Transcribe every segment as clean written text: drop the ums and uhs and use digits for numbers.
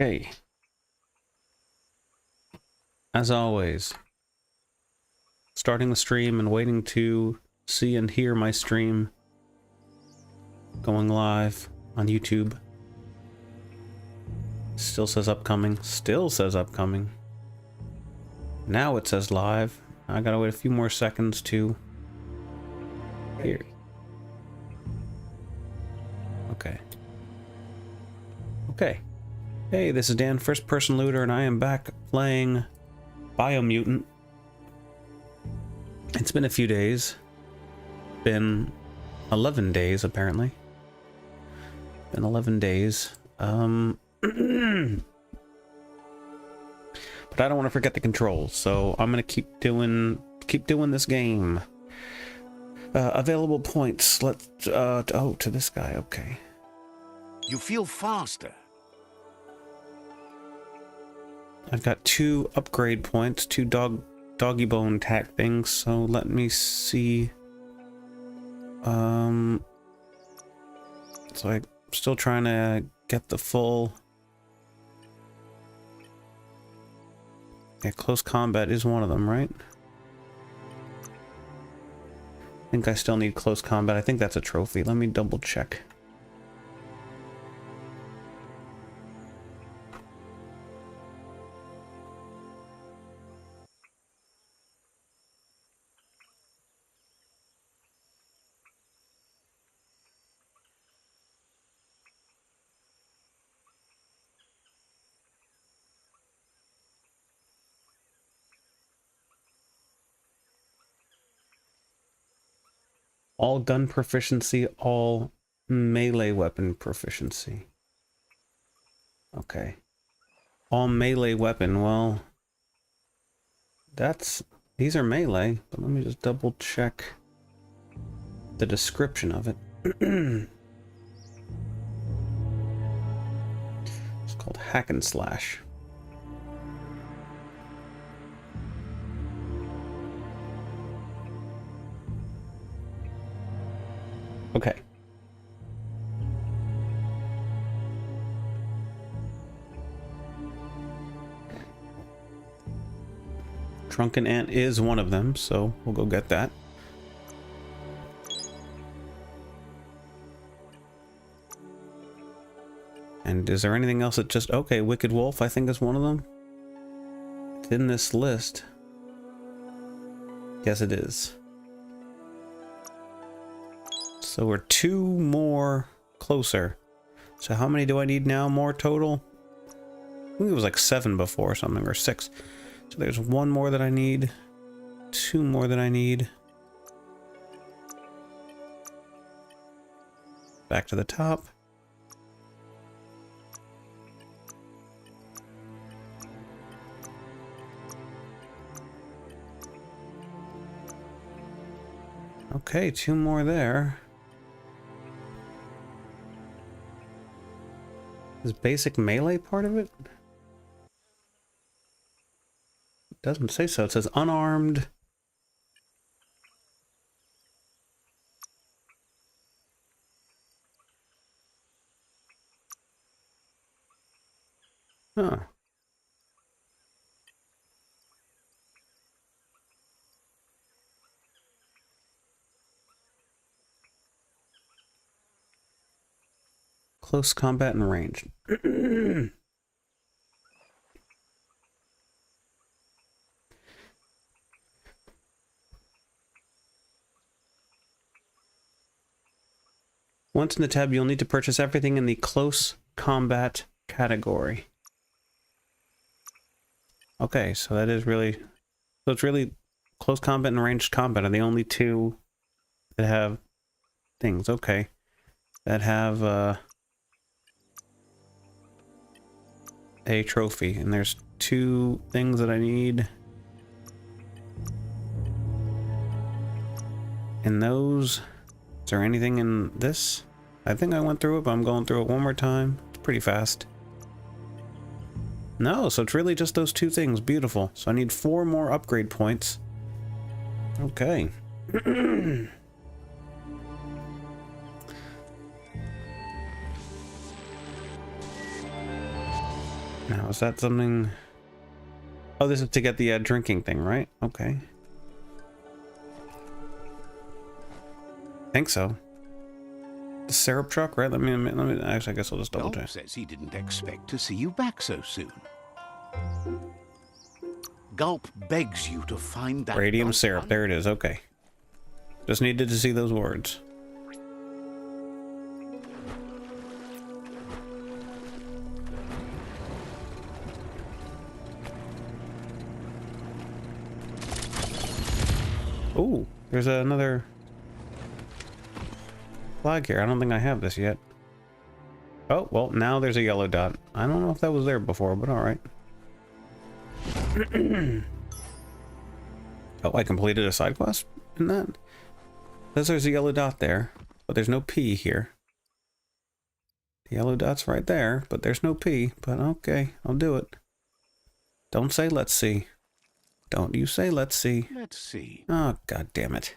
Okay. As always, starting the stream and waiting to see and hear my stream going live on YouTube. Still says upcoming. Still says upcoming. Now it says live. I gotta wait a few more seconds to hear. Okay. Okay. Hey, this is Dan, first person looter, and I am back playing Biomutant. It's been a few days. Been 11 days, apparently. Been 11 days. But I don't want to forget the controls, so I'm gonna keep doing this game. Available points. Let's oh, to this guy. Okay. You feel faster. I've got 2 upgrade points, 2 doggy bone tack things. So let me see. So I'm still trying to get the full. Yeah, close combat is one of them, right? I think I still need close combat. I think that's a trophy. Let me double check. All gun proficiency, all melee weapon proficiency. Okay. All melee weapon, well, these are melee, but let me just double check the description of it. It's called hack and slash. Okay. Drunken Ant is one of them, so we'll go get that. And is there anything else that just... Okay, Wicked Wolf, I think is one of them. It's in this list. Yes, it is. So we're 2 more closer. So how many do I need now more total? I think it was like 7 before or something, or 6. So there's 1 more that I need. 2 more that I need. Back to the top. Okay, 2 more there. Is basic melee part of it? It doesn't say so. It says unarmed. Huh. Close combat and range. Once in the tab, you'll need to purchase everything in the close combat category. Okay, so that is really... So it's really close combat and ranged combat are the only 2 that have things. Okay. That have a trophy. And there's 2 things that I need. In those... Is there anything in this? I think I went through it, but I'm going through it one more time. It's pretty fast. No, so it's really just those 2 things. Beautiful. So I need 4 more upgrade points. Okay. Now, is that something... Oh, this is to get the drinking thing, right? Okay. Think so. The syrup truck, right? Let me actually, I guess I'll just double Gulp check. says he didn't expect to see you back so soon. Gulp begs you to find that Radium Gulp syrup, one. there it is, okay. Just needed to see those words. Ooh, there's another flag here. I don't think I have this yet. Oh, well, now there's a yellow dot. I don't know if that was there before, but alright. Oh, I completed a side quest in that? Says there's a yellow dot there, but there's no P here. The yellow dot's right there, but there's no P. But okay, I'll do it. Don't say let's see. Don't you say let's see. Let's see. Oh, god damn it.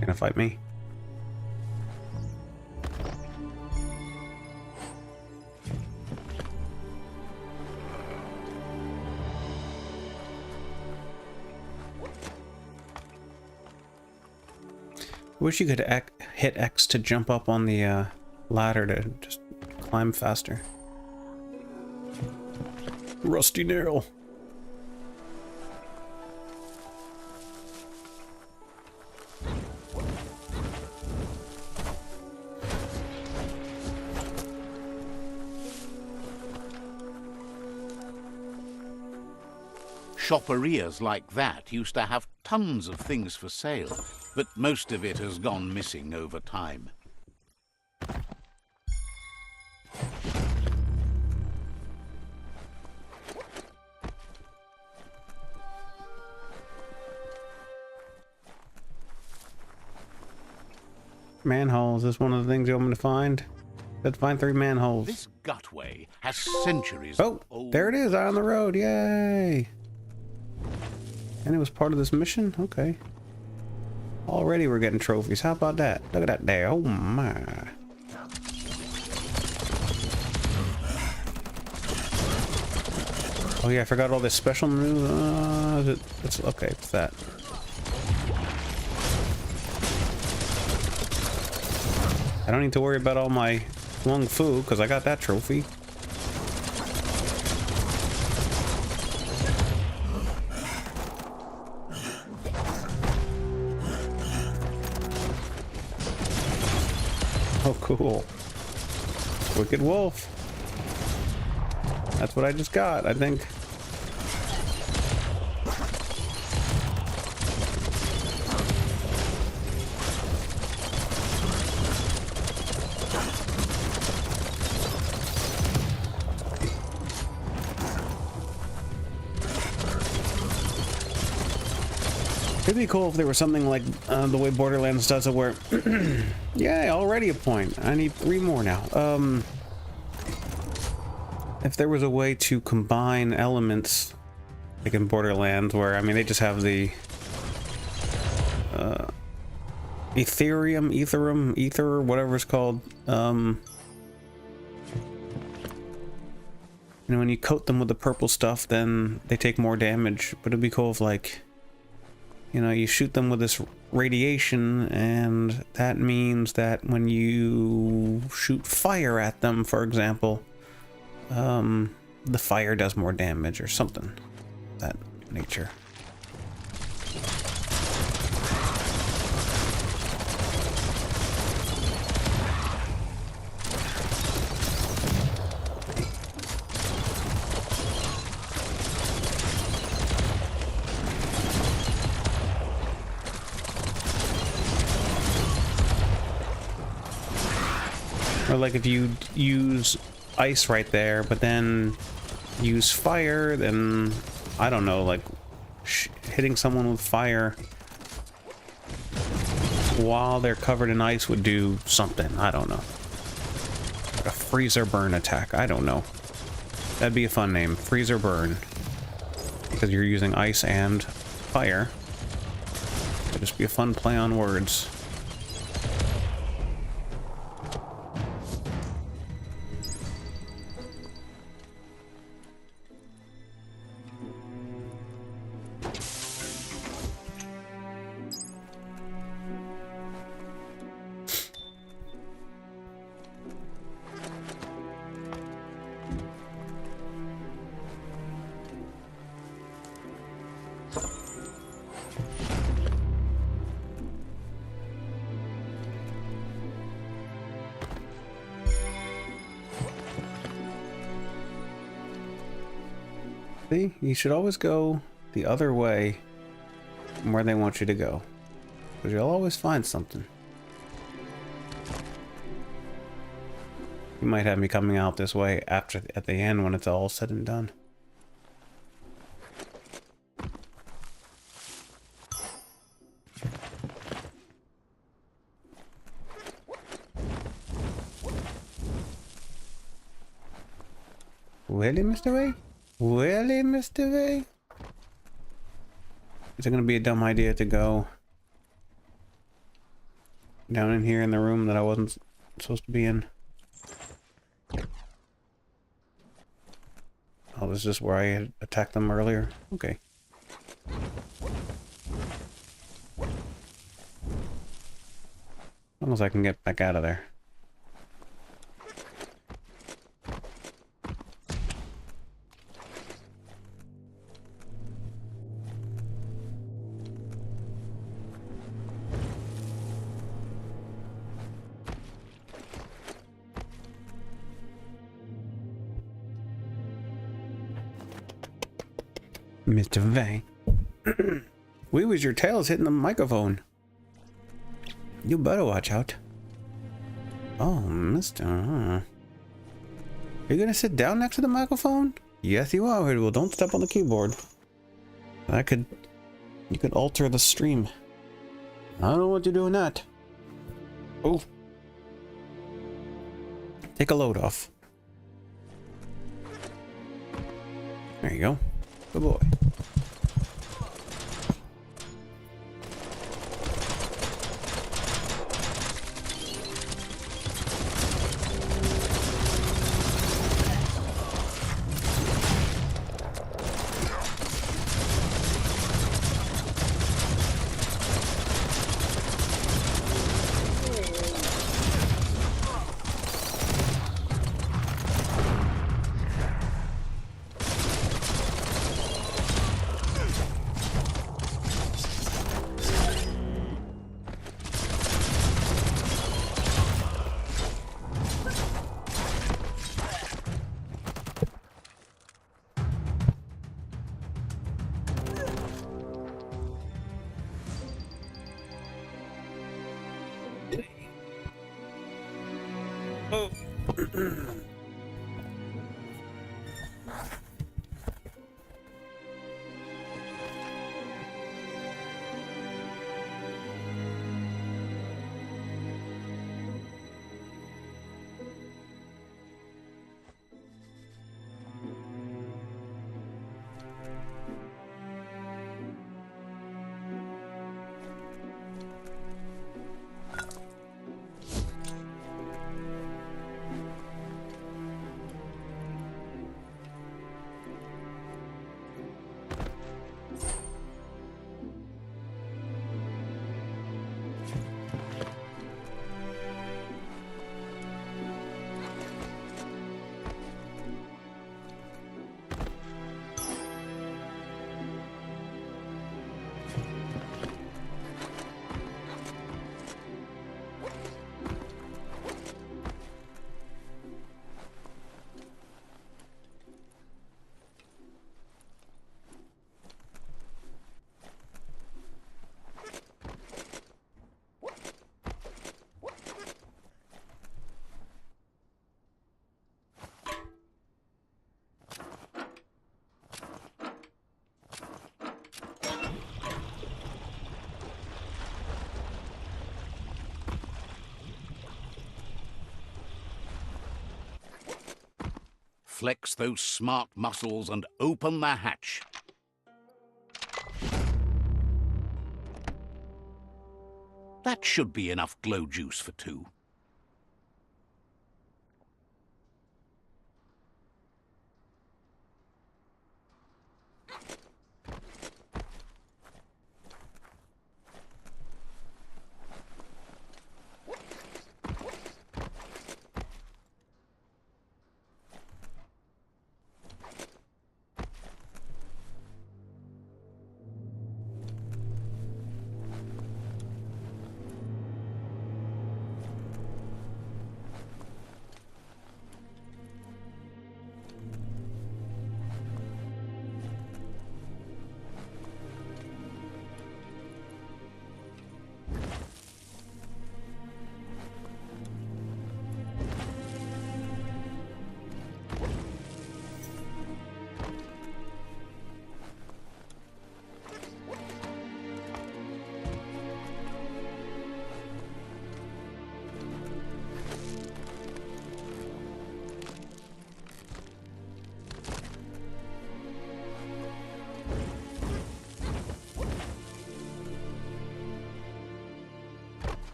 Gonna fight me? Wish you could hit X to jump up on the ladder to just climb faster. Rusty nail. Shopperias like that used to have tons of things for sale, but most of it has gone missing over time. Manholes. Is this one of the things you want me to find? Let's find 3 manholes. This gutway has centuries Oh, of old... there it is on the road. Yay! And it was part of this mission? Okay. Already we're getting trophies. How about that? Look at that there. Oh my. Oh yeah, I forgot all this special moves. It's okay, it's that. I don't need to worry about all my Wung Fu because I got that trophy. Oh, cool. Wicked Wolf. That's what I just got, I think. It'd be cool if there was something like the way Borderlands does it where... Yeah, already a point. I need 3 more now. If there was a way to combine elements, like in Borderlands, where, I mean, they just have the... Ether, whatever it's called. You know, when you coat them with the purple stuff, then they take more damage. But it'd be cool if, like... You know, you shoot them with this radiation, and that means that when you shoot fire at them, for example, the fire does more damage or something of that nature. Or like if you use ice right there, but then use fire, then I don't know, like hitting someone with fire while they're covered in ice would do something. I don't know. Like a freezer burn attack. I don't know. That'd be a fun name. Freezer burn. Because you're using ice and fire. It'd just be a fun play on words. See, you should always go the other way from where they want you to go. Because you'll always find something. You might have me coming out this way at the end when it's all said and done. Really, Mr. Way? Really, Mr. Way? Is it going to be a dumb idea to go down in here in the room that I wasn't supposed to be in? Oh, this is just where I had attacked them earlier? Okay. As long as I can get back out of there. Mr. Vang. Wee was your tail's hitting the microphone. You better watch out. Oh, Mr. Are you gonna sit down next to the microphone? Yes, you are. Well, don't step on the keyboard. You could alter the stream. I don't want you doing that. Oh. Take a load off. There you go. Good boy. flex those smart muscles and open the hatch. That should be enough glow juice for 2.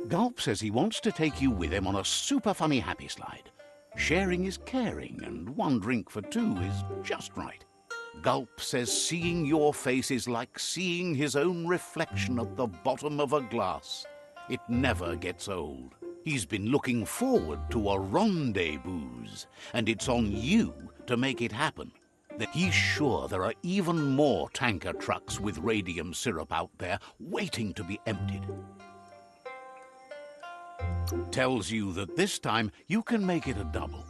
Gulp says he wants to take you with him on a super funny happy slide. Sharing is caring, and 1 drink for 2 is just right. Gulp says seeing your face is like seeing his own reflection at the bottom of a glass. It never gets old. He's been looking forward to a rendezvous, and it's on you to make it happen. That he's sure there are even more tanker trucks with radium syrup out there waiting to be emptied. Tells you that this time you can make it a double.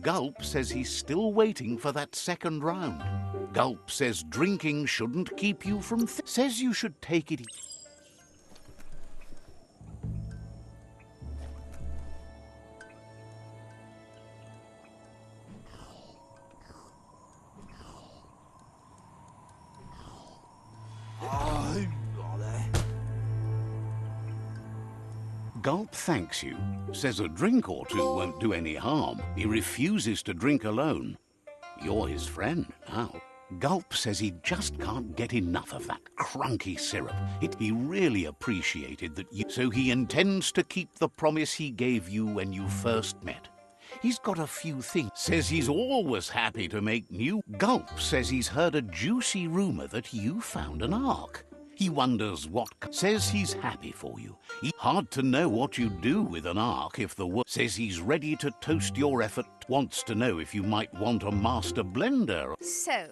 Gulp says he's still waiting for that second round. Gulp says drinking shouldn't keep you from says you should take it. Gulp thanks you, says a drink or 2 won't do any harm. He refuses to drink alone. You're his friend now. Gulp says he just can't get enough of that crunky syrup. He really appreciated that so he intends to keep the promise he gave you when you first met. He's got a few things. Says he's always happy to make new. Gulp says he's heard a juicy rumor that you found an ark. He wonders what. Says he's happy for you. Hard to know what you do with an ark if the world. Says he's ready to toast your effort. Wants to know if you might want a master blender. So,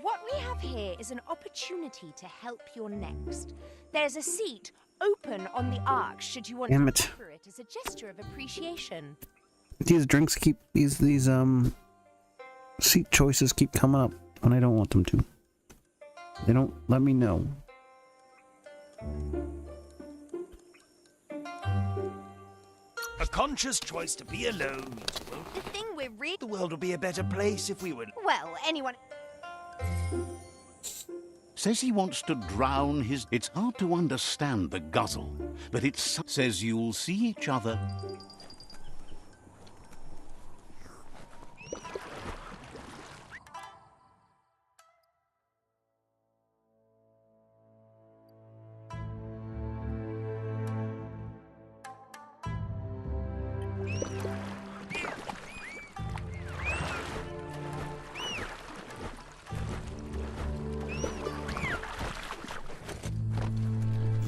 what we have here is an opportunity to help your next. There's a seat open on the ark should you want to offer it as a gesture of appreciation. These drinks keep these seat choices keep coming up when I don't want them to. They don't let me know. A conscious choice to be alone. The thing we're really... The world would be a better place if we were... Well, anyone... Says he wants to drown his... It's hard to understand the guzzle, but it says you'll see each other.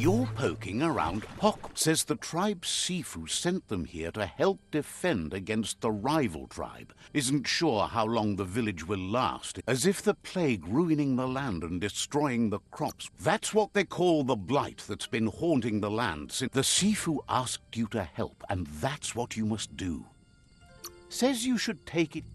You're poking around Pock. Says the tribe Sifu sent them here to help defend against the rival tribe. Isn't sure how long the village will last. As if the plague ruining the land and destroying the crops. That's what they call the blight that's been haunting the land since the Sifu asked you to help, and that's what you must do. Says you should take it.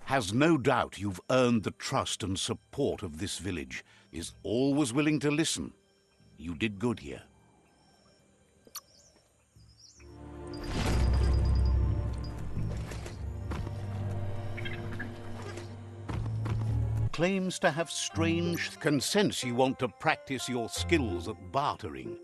Has no doubt you've earned the trust and support of this village. Is always willing to listen. You did good here. Claims to have strange consents you want to practice your skills at bartering.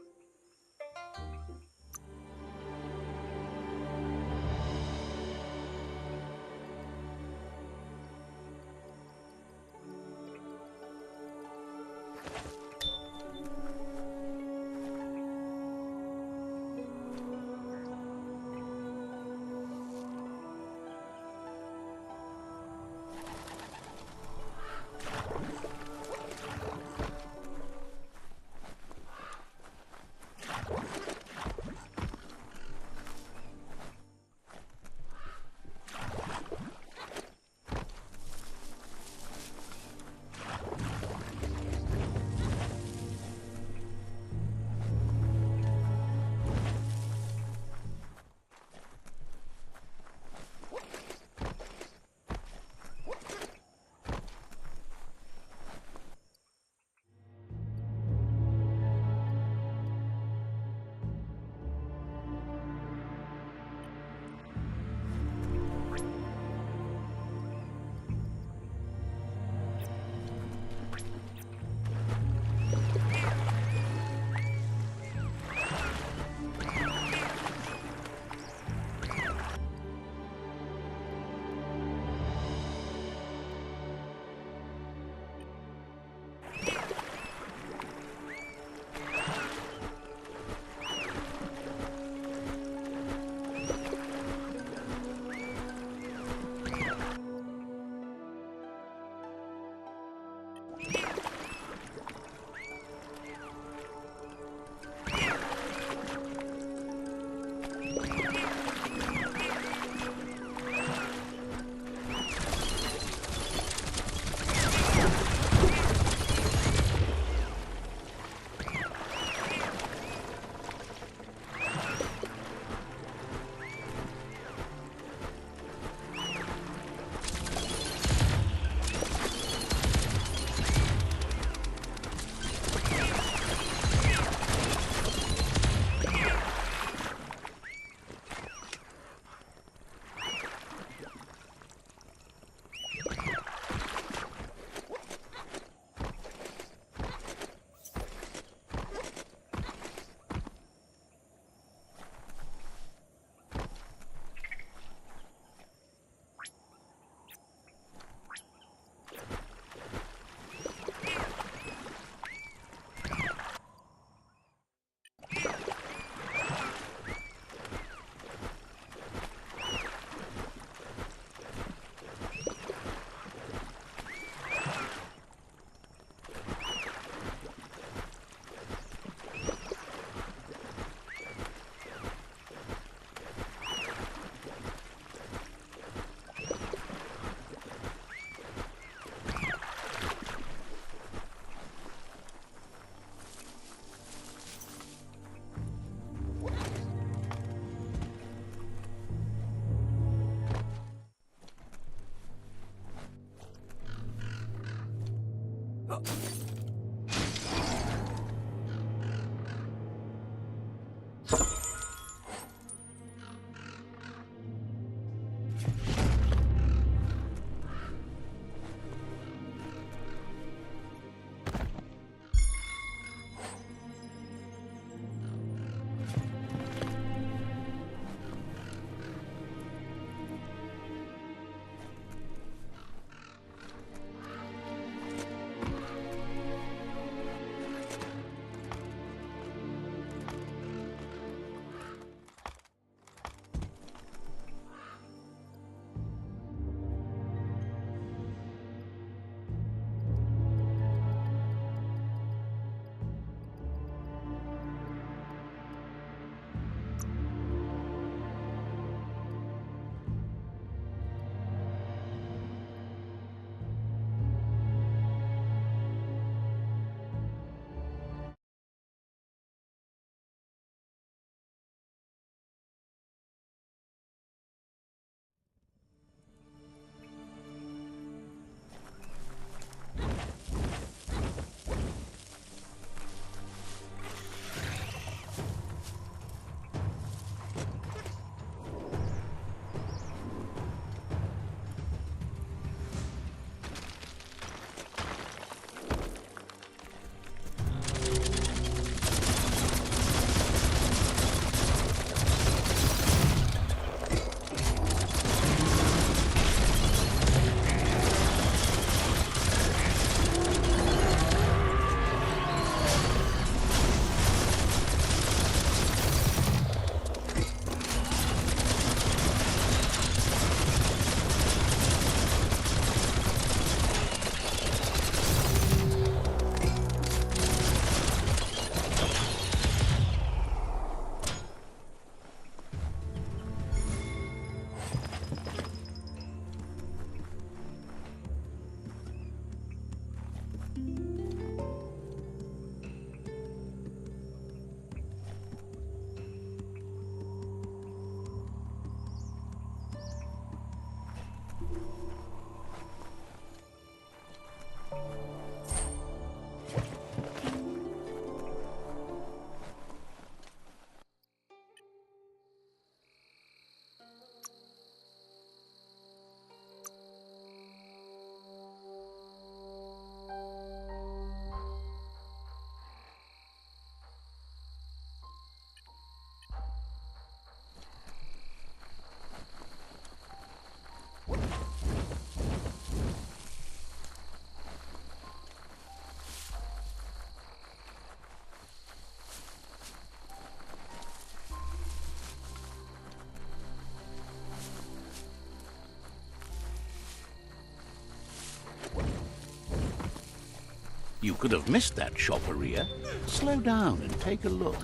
You could have missed that shopperia. Slow down and take a look.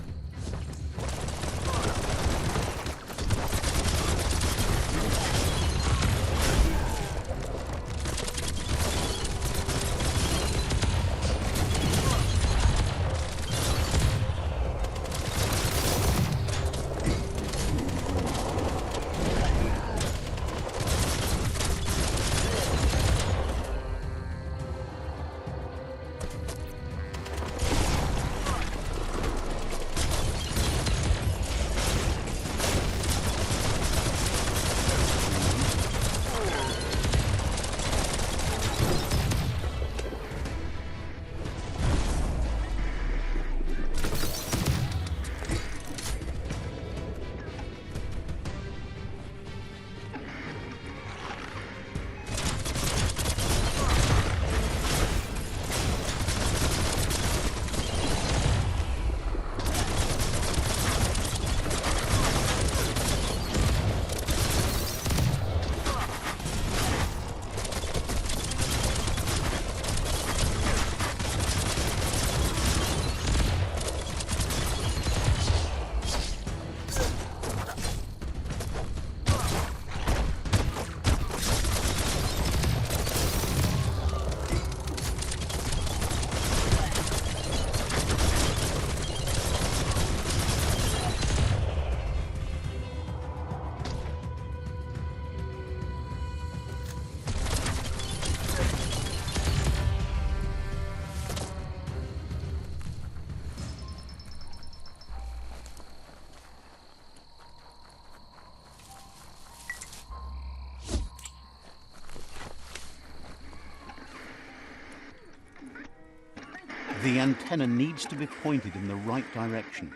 The antenna needs to be pointed in the right direction.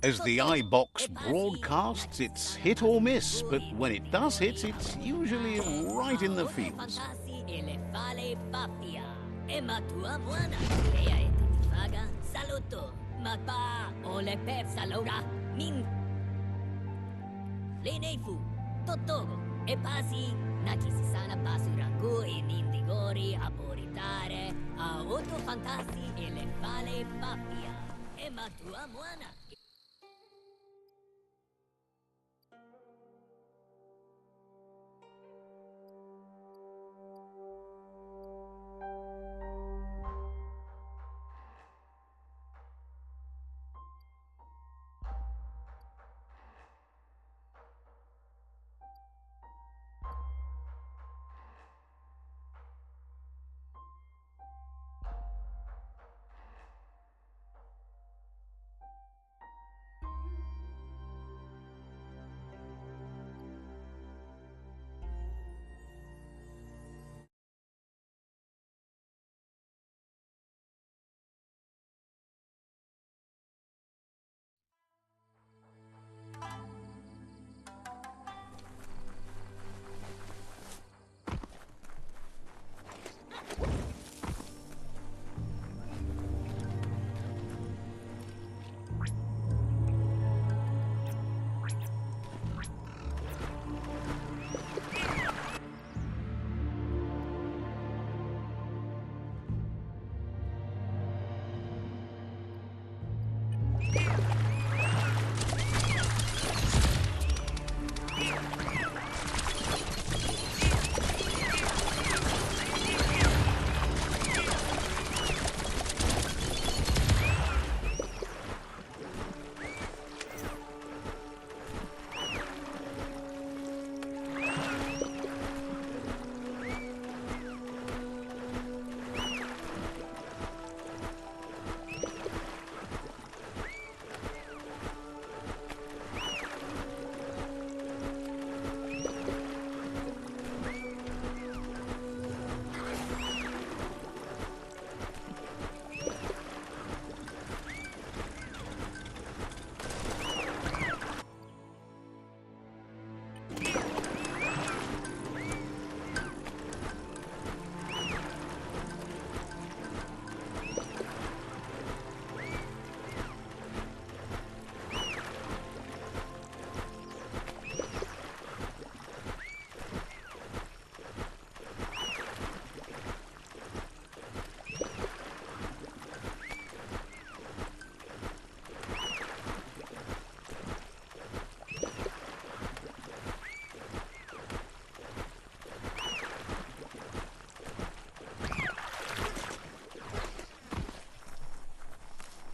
As the eye box broadcasts, it's hit or miss, but when it does hit, it's usually right in the fields.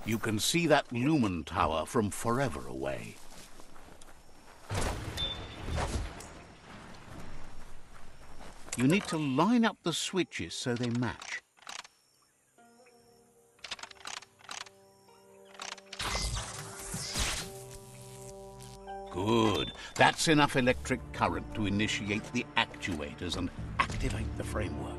You can see that lumen tower from forever away. You need to line up the switches so they match. Good. That's enough electric current to initiate the actuators and activate the framework.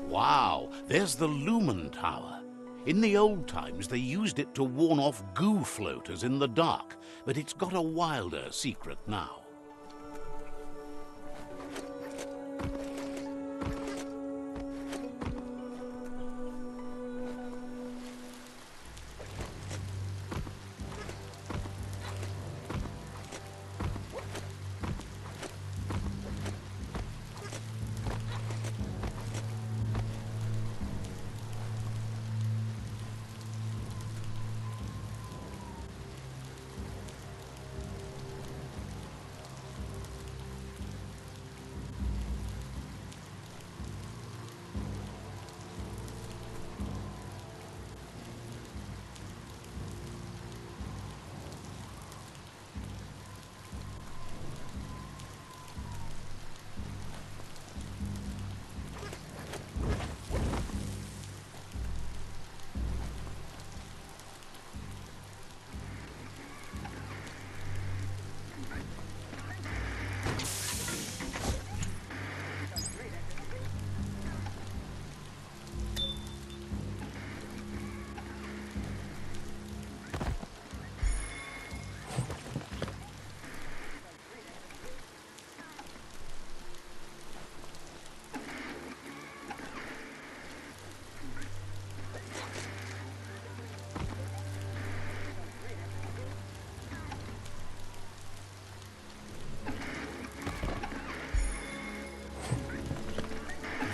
Wow, there's the Lumen Tower. In the old times, they used it to warn off goo floaters in the dark, but it's got a wilder secret now.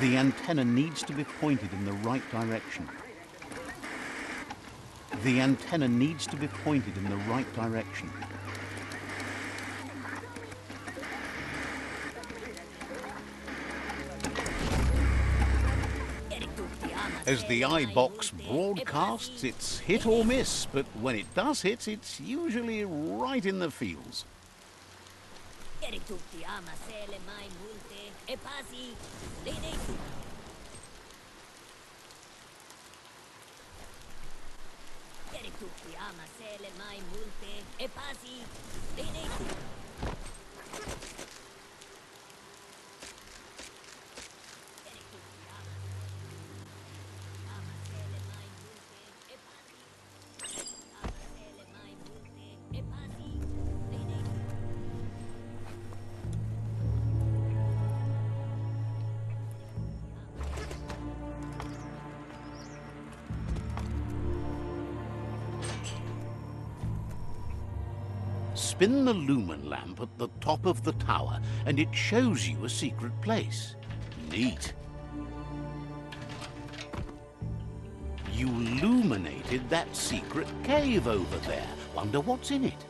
The antenna needs to be pointed in the right direction. The antenna needs to be pointed in the right direction. As the eye box broadcasts, it's hit or miss, but when it does hit, it's usually right in the feels. Spin the lumen lamp at the top of the tower, and it shows you a secret place. Neat. You illuminated that secret cave over there. Wonder what's in it?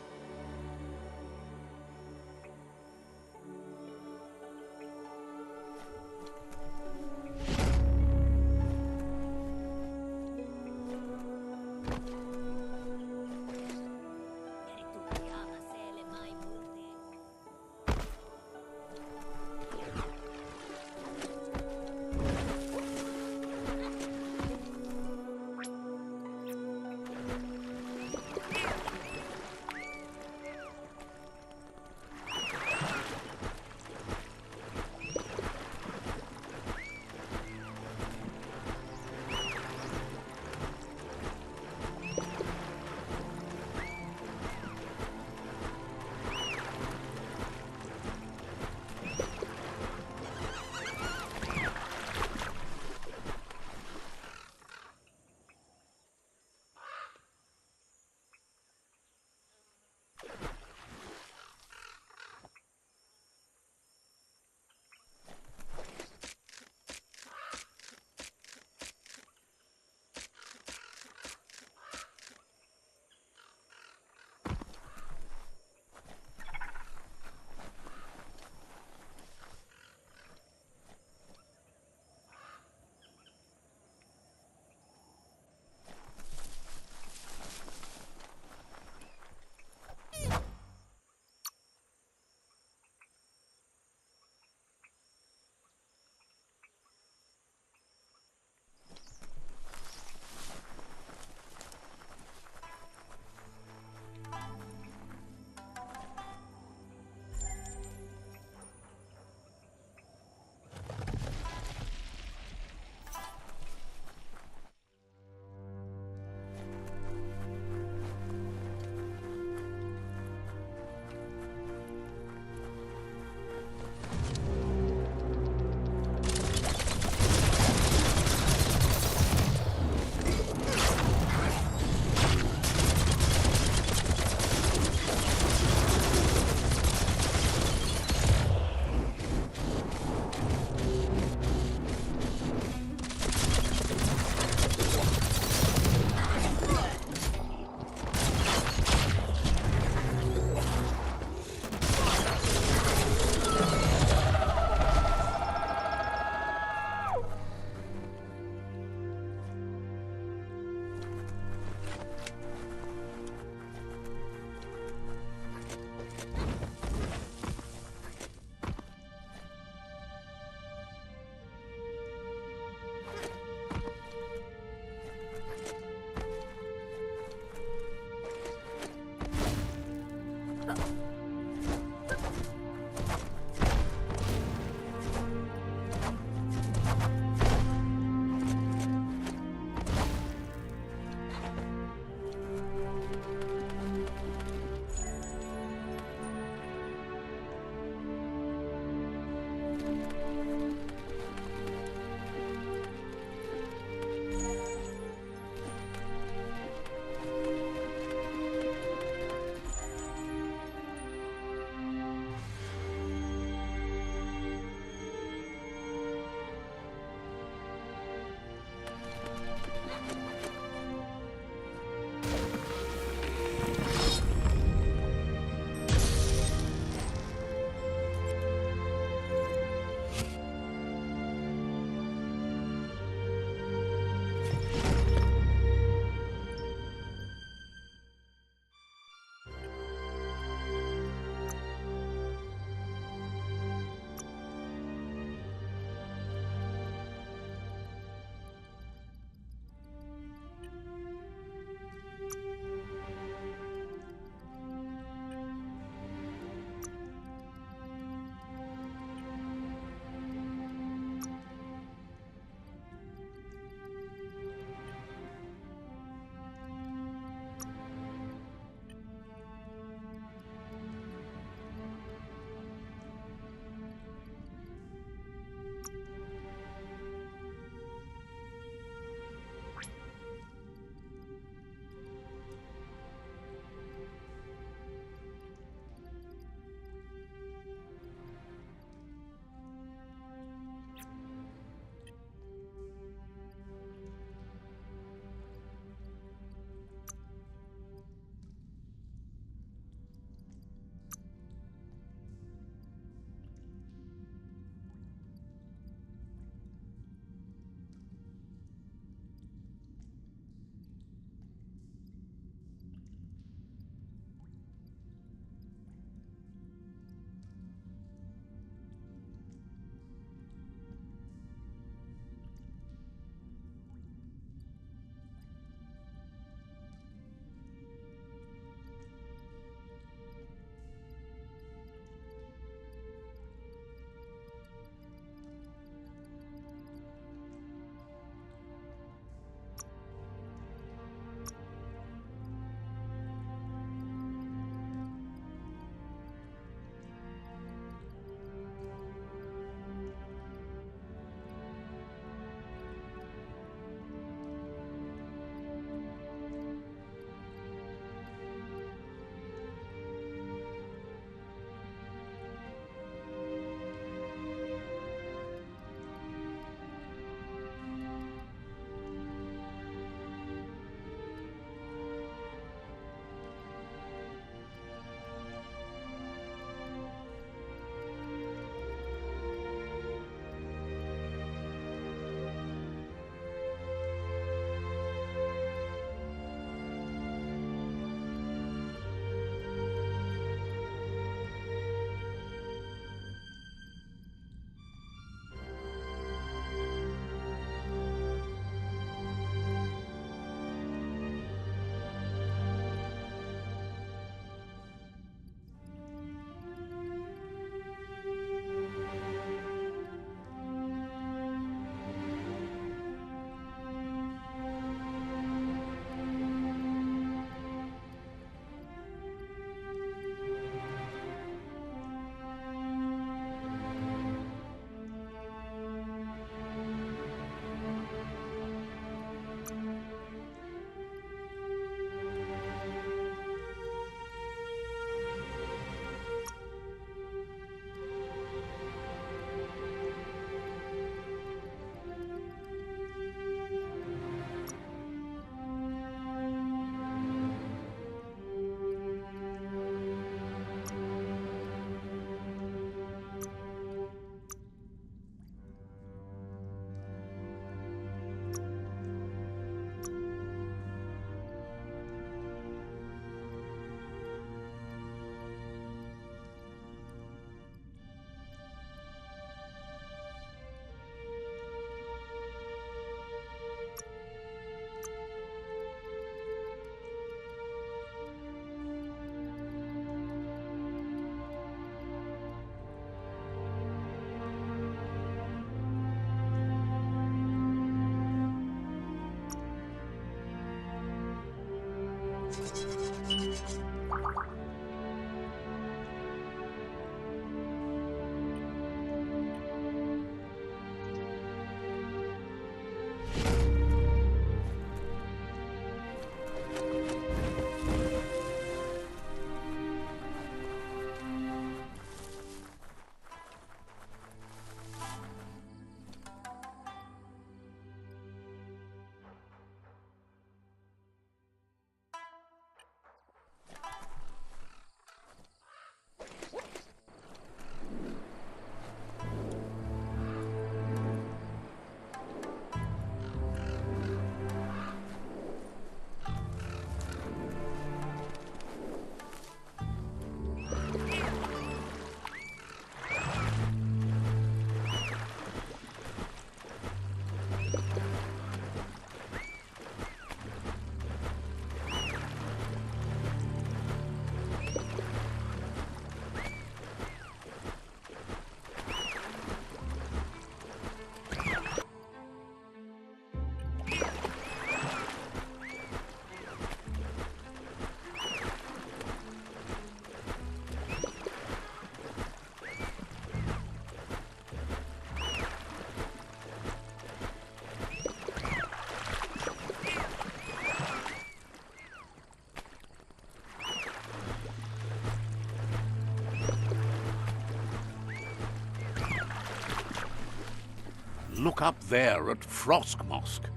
look up there at Frosk Mosque.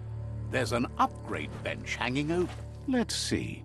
There's an upgrade bench hanging over. Let's see.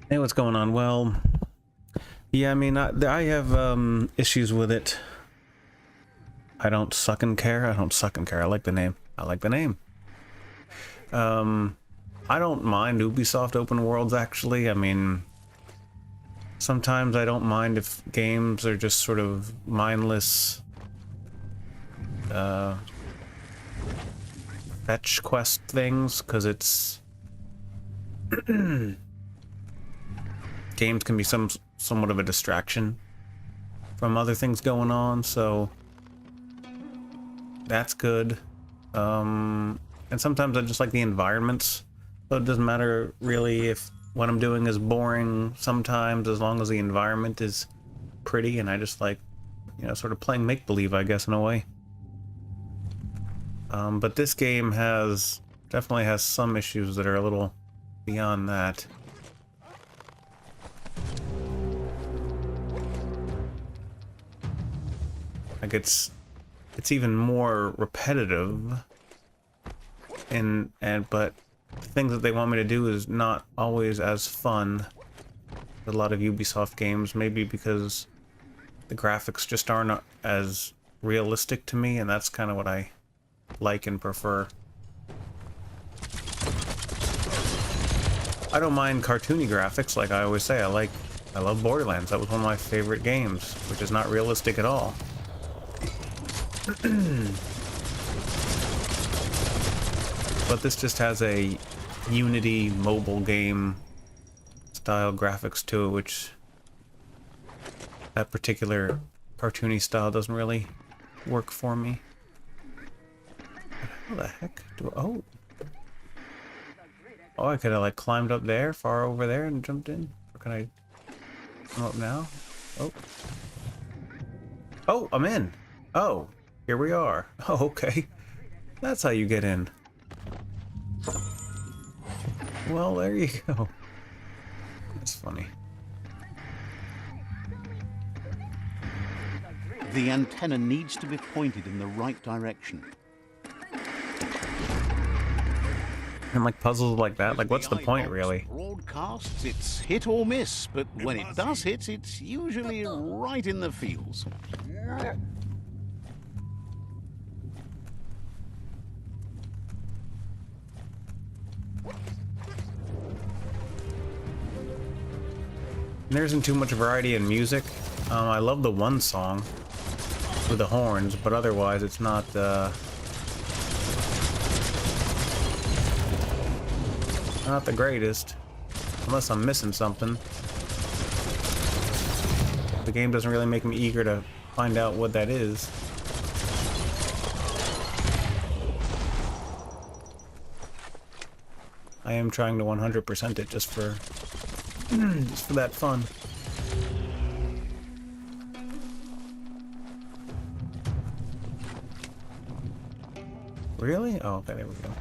Hey, what's going on? Well, yeah, I mean, I have issues with it. I don't suck and care. I don't suck and care. I like the name. I like the name. I don't mind Ubisoft open worlds, actually. I mean, sometimes I don't mind if games are just sort of mindless fetch quest things, because it's games can be somewhat of a distraction from other things going on, so that's good. And sometimes I just like the environments, so it doesn't matter really if what I'm doing is boring sometimes, as long as the environment is pretty, and I just like, you know, sort of playing make-believe, I guess, in a way. But this game definitely has some issues that are a little beyond that. Like it's even more repetitive, but the things that they want me to do is not always as fun with a lot of Ubisoft games, maybe because the graphics just aren't as realistic to me, and that's kind of what I like and prefer. I don't mind cartoony graphics, like I always say. I love Borderlands. That was one of my favorite games, which is not realistic at all. But this just has a Unity mobile game style graphics to it, which that particular cartoony style doesn't really work for me. How the heck do I... Oh, I could have like climbed up there, far over there, and jumped in. Or can I come up now? Oh, I'm in. Oh, here we are. Oh, okay. That's how you get in. Well, there you go. That's funny. The antenna needs to be pointed in the right direction. And like puzzles like that, like what's the point really? Broadcasts, it's hit or miss, but when it does hit, it's usually right in the feels. There isn't too much variety in music. I love the one song with the horns, but otherwise it's not the greatest, unless I'm missing something. The game doesn't really make me eager to find out what that is. I am trying to 100% it just for that fun. Really? Oh, okay, there we go.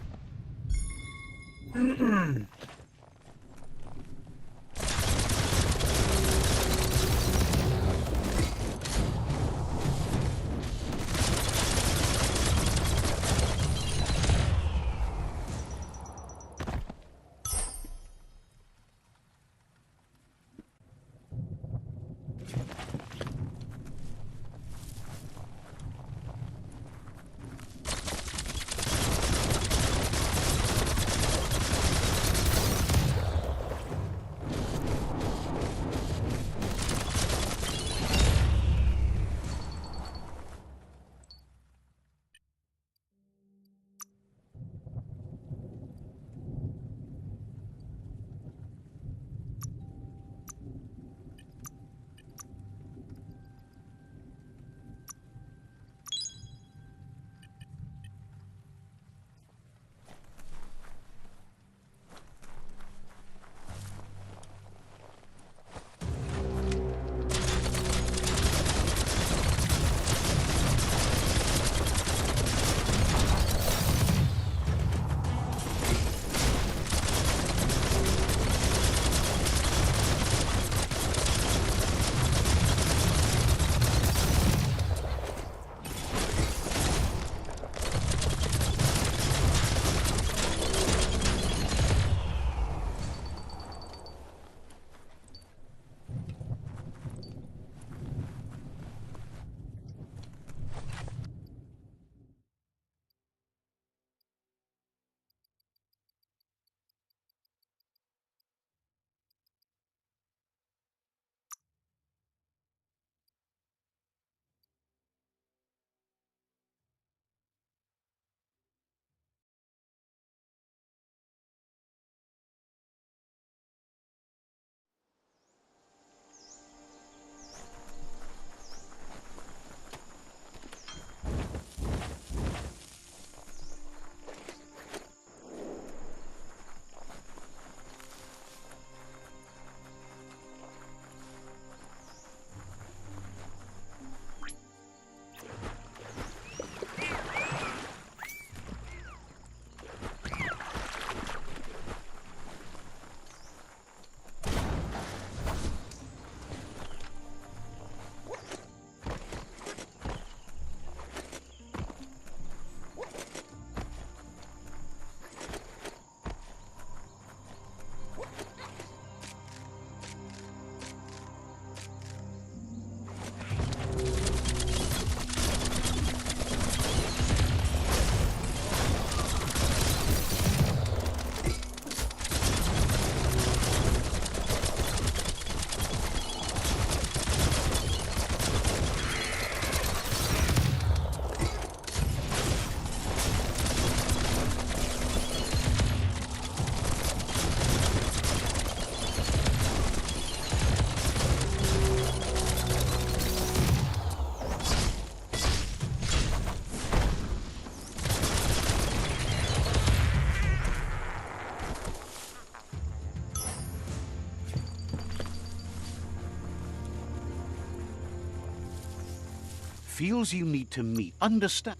feels you need to meet, understand.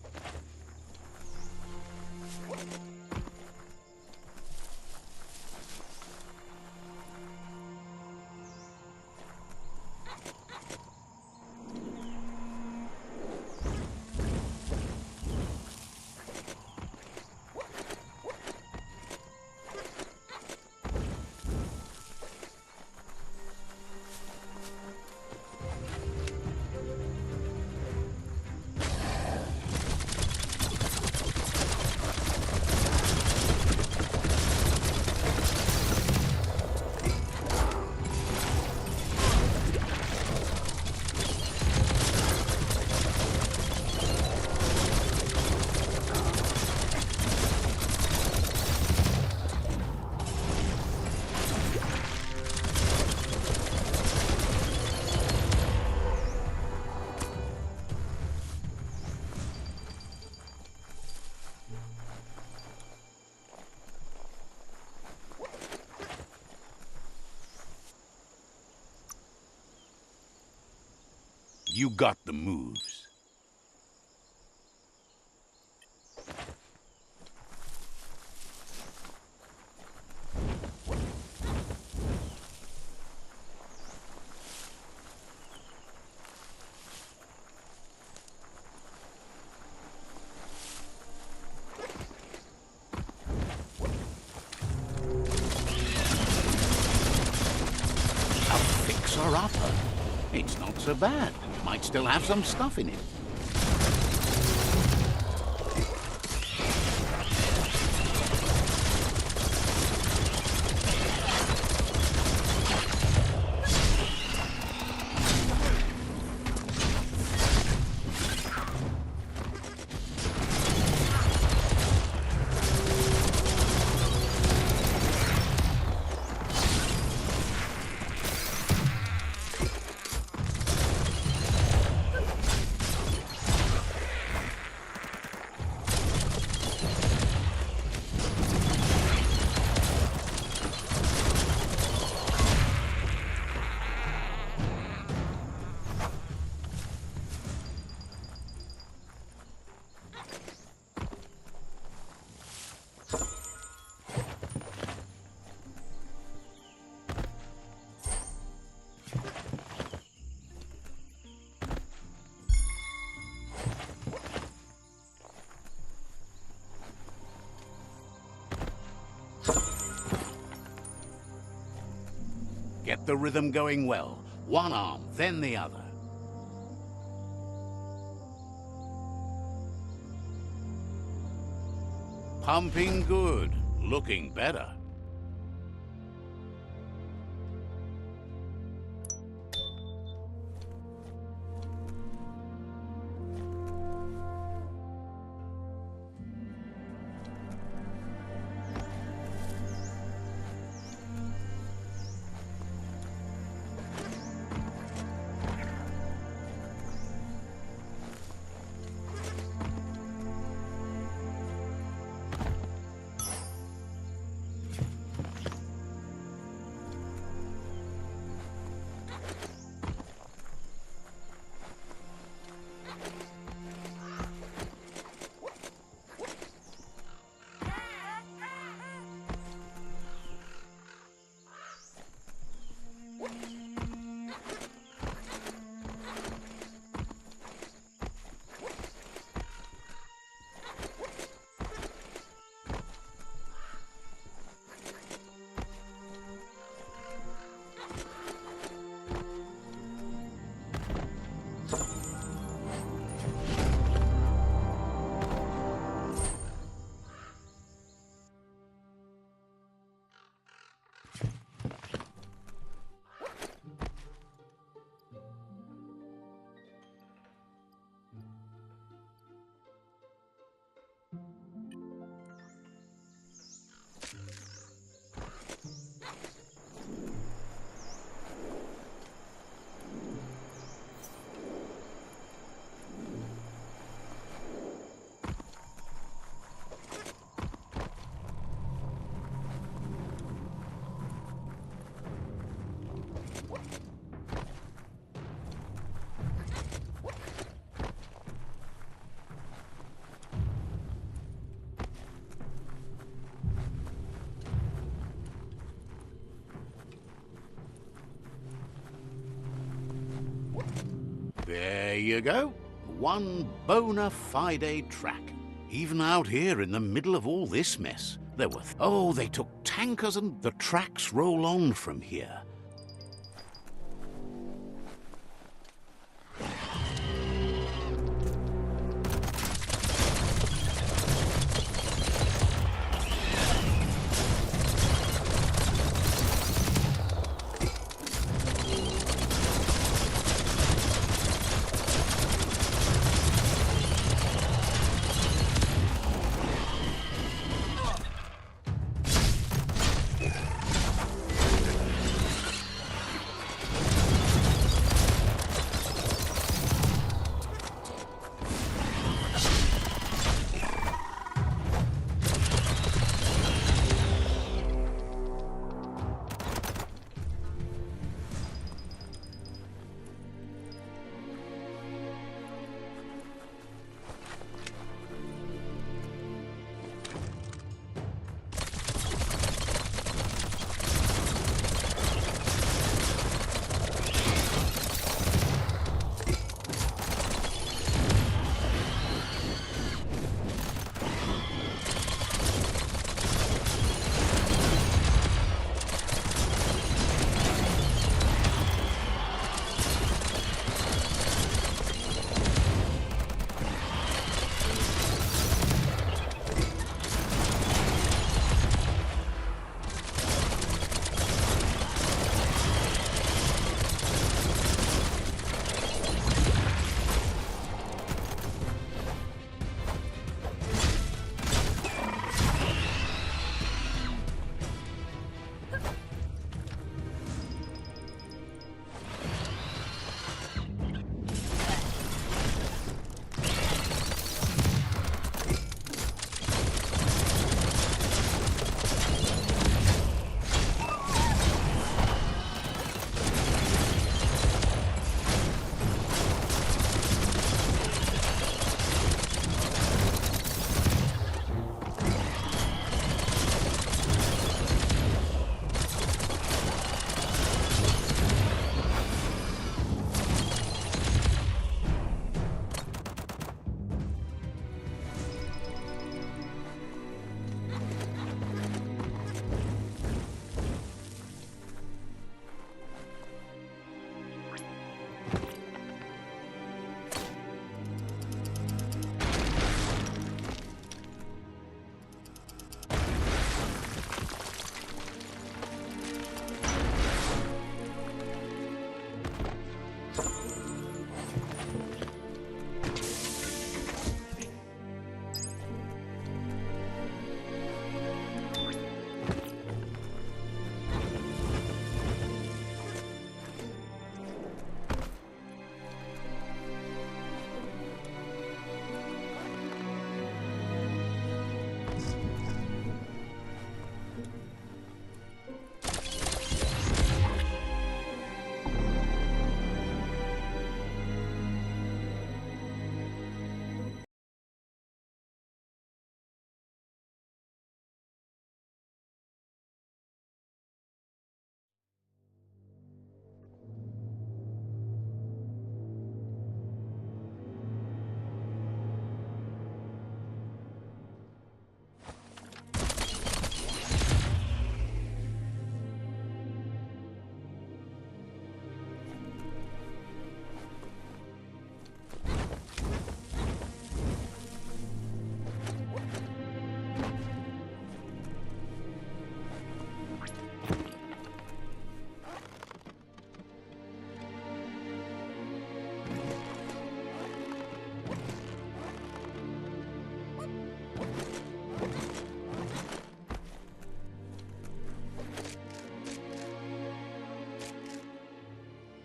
You got the moves. A fixer-upper. It's not so bad. Might still have some stuff in it. Get the rhythm going well. One arm, then the other. Pumping good. Looking better. There you go. One bona fide track. Even out here in the middle of all this mess, there were... oh, they took tankers and the tracks roll on from here.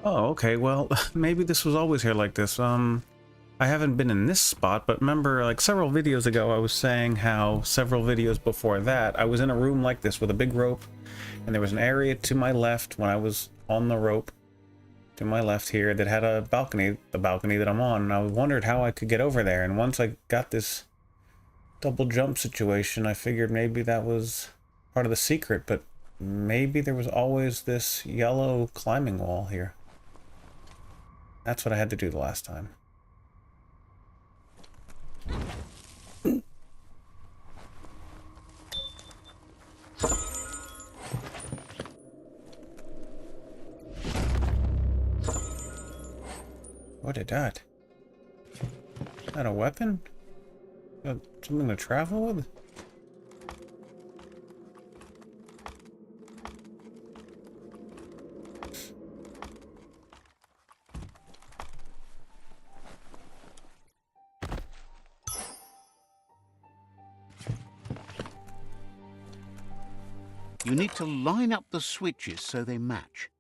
Oh, okay, well, maybe this was always here like this. I haven't been in this spot, but remember, like, several videos ago, I was saying how several videos before that, I was in a room like this with a big rope, and there was an area to my left when I was on the rope, to my left here, that had a balcony, the balcony that I'm on, and I wondered how I could get over there, and once I got this double jump situation, I figured maybe that was part of the secret, but maybe there was always this yellow climbing wall here. That's what I had to do the last time. What did that? Is that a weapon? Something to travel with? You need to line up the switches so they match.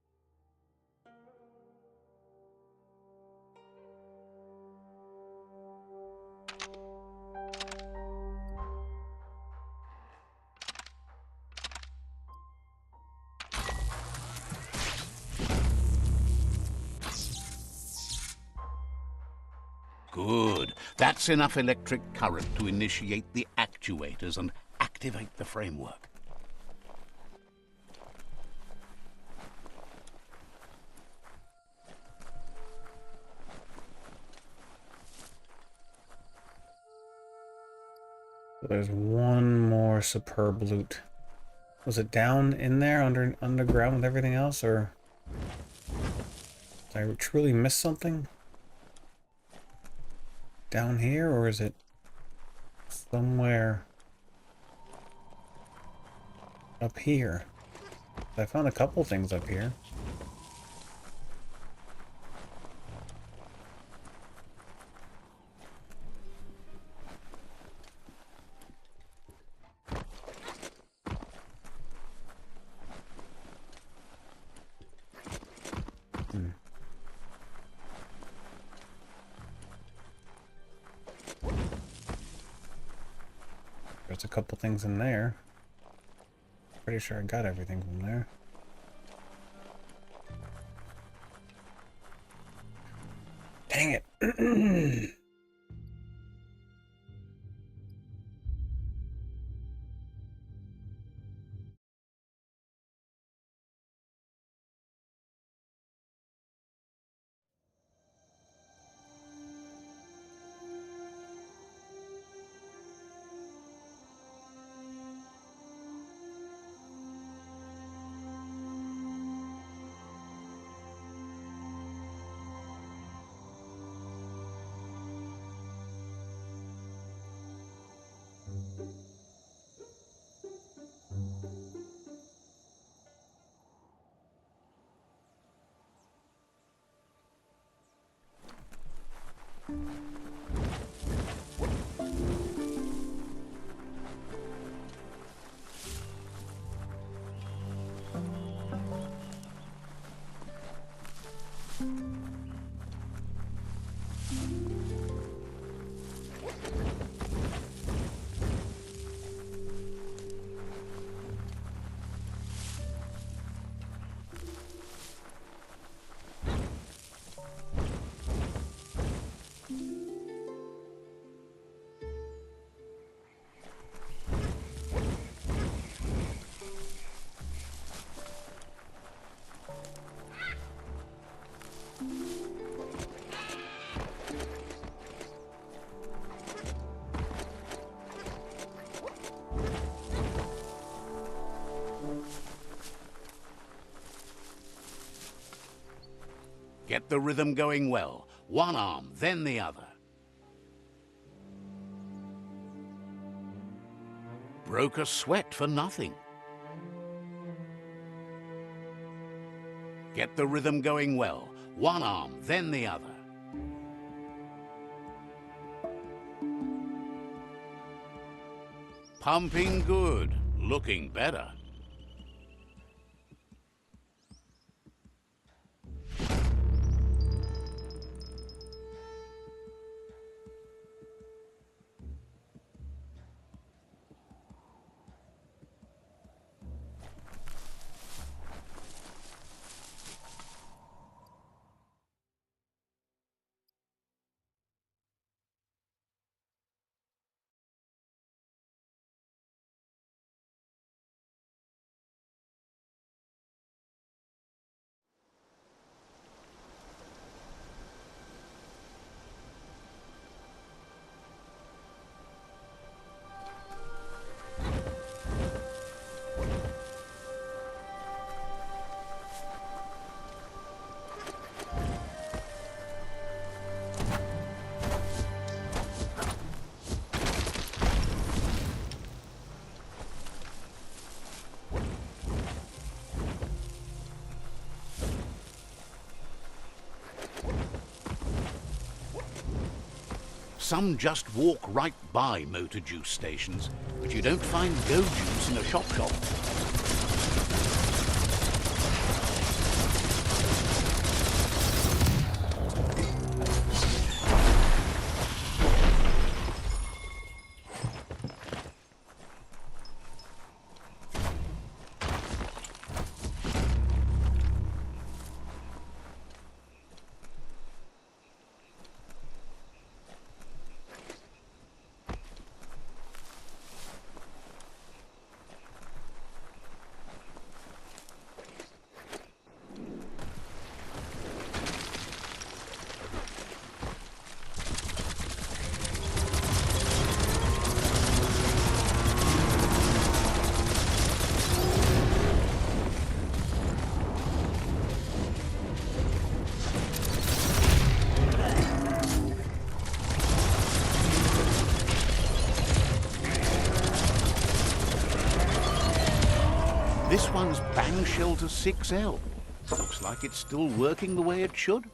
Good. That's enough electric current to initiate the actuators and activate the framework. There's one more superb loot. Was it down in there underground with everything else, or did I truly miss something? Down here, or is it somewhere up here? I found a couple things up here. There's a couple things in there. Pretty sure I got everything from there. Dang it. Get the rhythm going well. One arm, then the other. Broke a sweat for nothing. Get the rhythm going well. One arm, then the other. Pumping good. Looking better. Some just walk right by motor juice stations, but you don't find go juice in a shop. This one's Bang Shelter 6L. Looks like it's still working the way it should.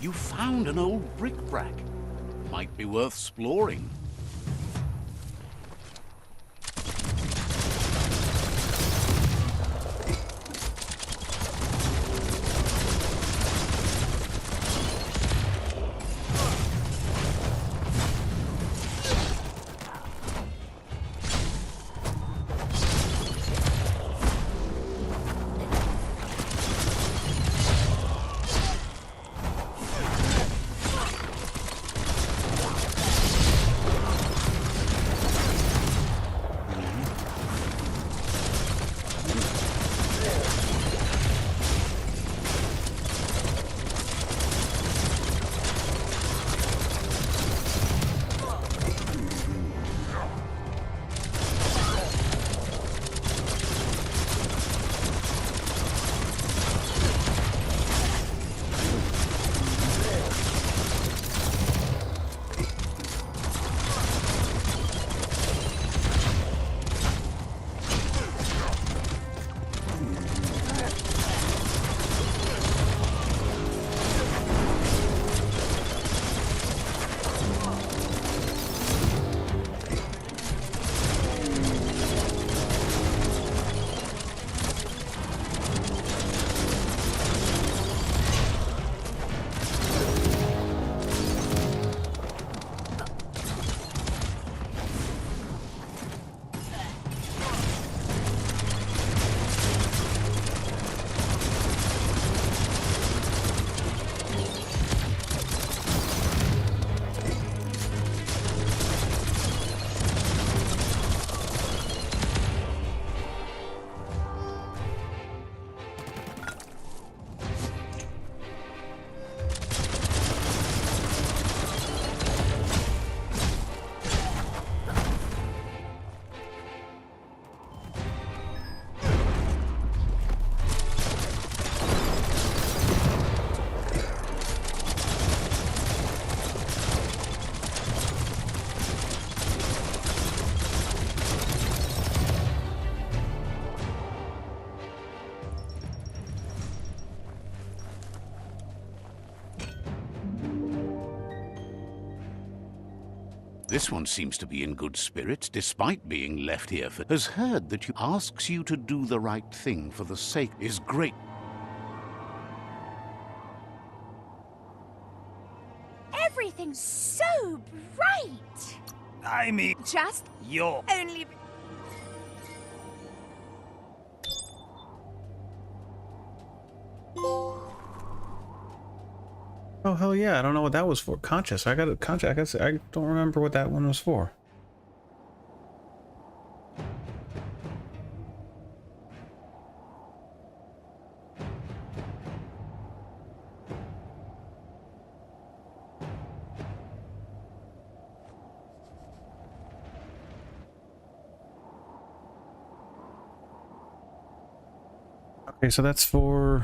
You found an old bric-a-brac. Might be worth exploring. This one seems to be in good spirits, despite being left here for... Has heard that you asks you to do the right thing for the sake is great. Everything's so bright. I mean, Just you're... only... Oh, hell yeah. I don't know what that was for. Conscious. I got a conscious. I guess I don't remember what that one was for. Okay, so that's for...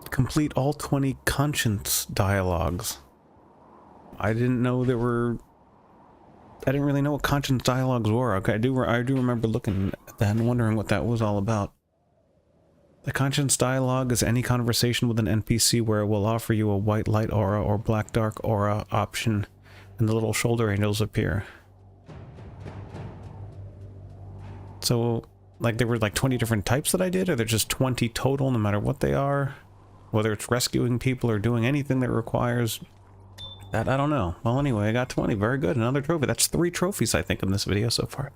complete all 20 conscience dialogues. I didn't know there were... I didn't really know what conscience dialogues were. Okay, I do remember looking at that and wondering what that was all about. The conscience dialogue is any conversation with an NPC where it will offer you a white light aura or black dark aura option, and the little shoulder angels appear. So, like, there were like 20 different types that I did, or there's just 20 total no matter what they are? Whether it's rescuing people or doing anything that requires that, I don't know. Well, anyway, I got 20. Very good. Another trophy. That's 3 trophies, I think, in this video so far.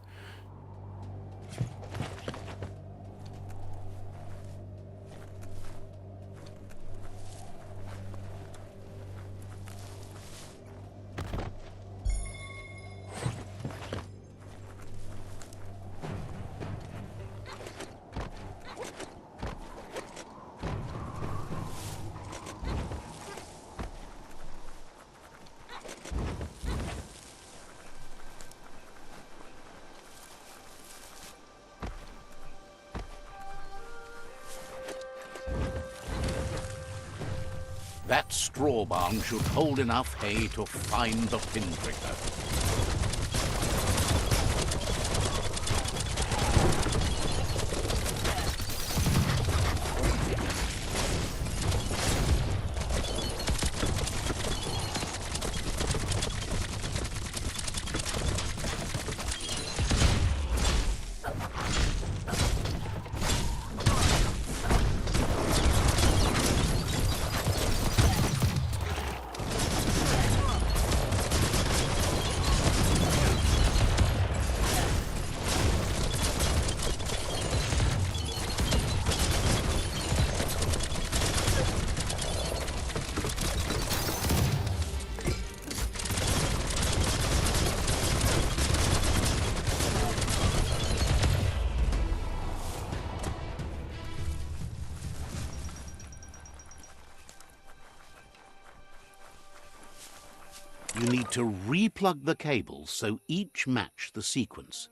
That straw barn should hold enough hay to find the pinpricker. You need to replug the cables so each match the sequence.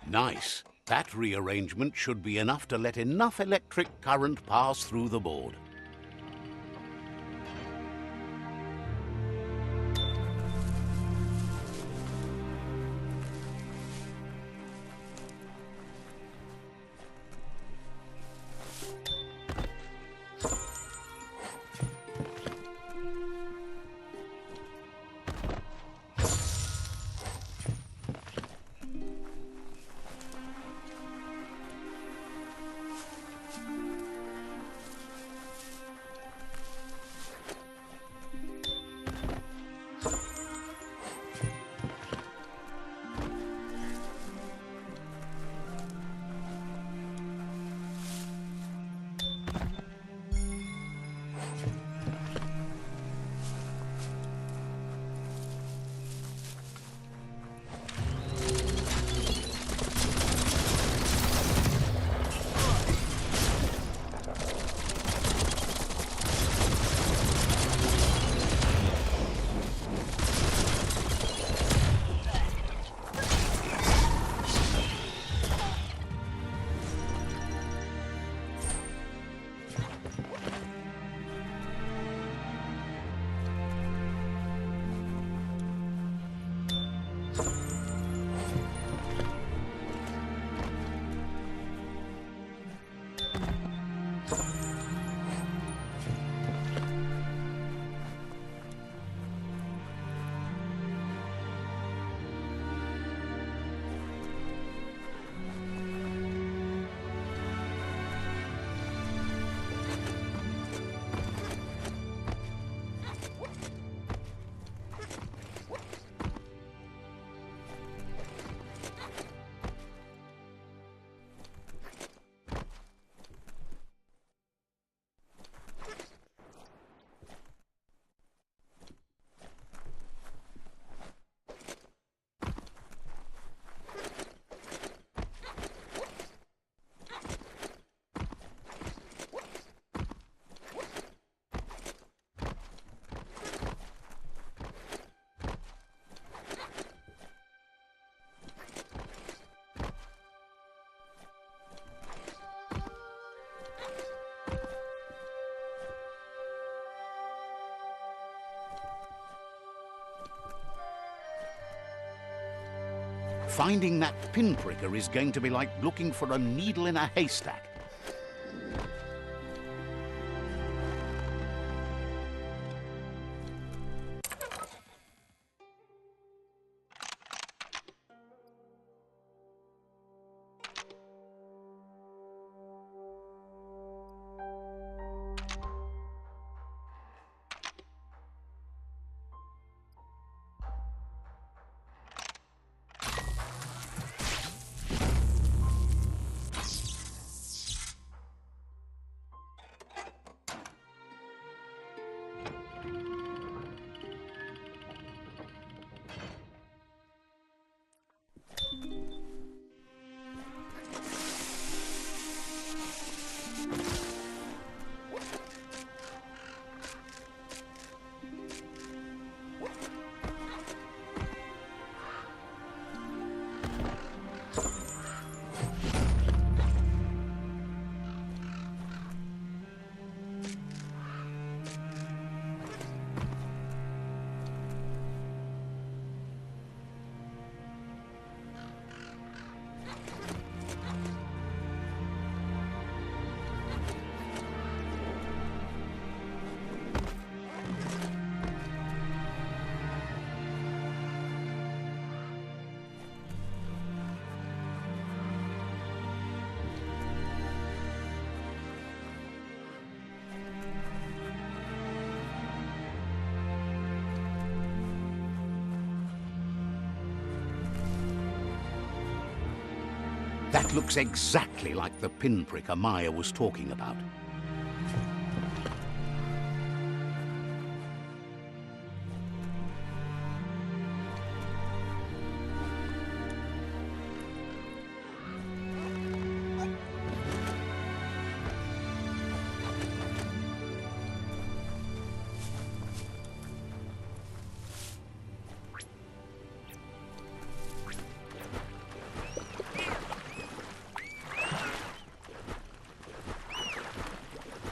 Nice. That rearrangement should be enough to let enough electric current pass through the board. Finding that pinpricker is going to be like looking for a needle in a haystack. That looks exactly like the pinpricker Maya was talking about.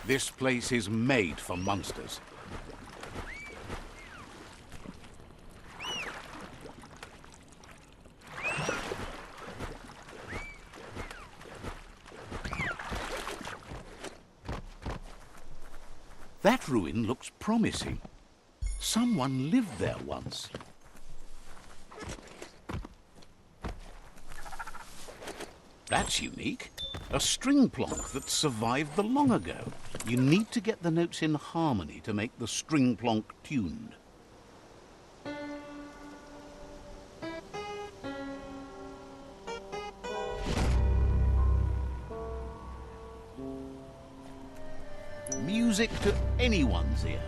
This place is made for monsters. That ruin looks promising. Someone lived there once. That's unique. A string plonk that survived the long ago. You need to get the notes in harmony to make the string plonk tuned. Music to anyone's ear.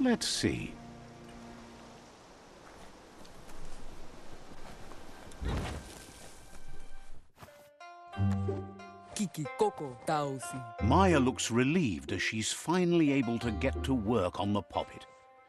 Let's see. Maya looks relieved as she's finally able to get to work on the poppet.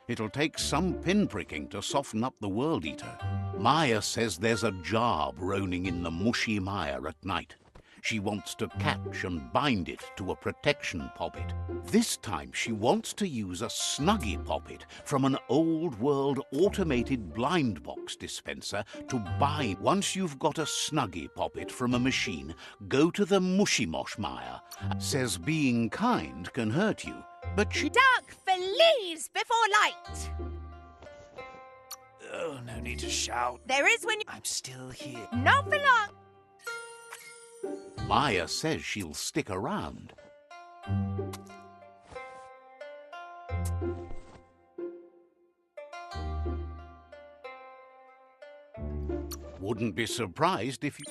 It'll take some pinpricking to soften up the World Eater. Maya says there's a jar groaning in the mushy mire at night. She wants to catch and bind it to a protection poppet. This time she wants to use a Snuggie poppet from an old-world automated blind box dispenser to buy. Once you've got a Snuggie poppet from a machine, go to the Mushimosh Mire. Says being kind can hurt you, but she... Duck flees before light! Oh, no need to shout. There is when you... I'm still here. Not for long! Maya says she'll stick around. Wouldn't be surprised if you...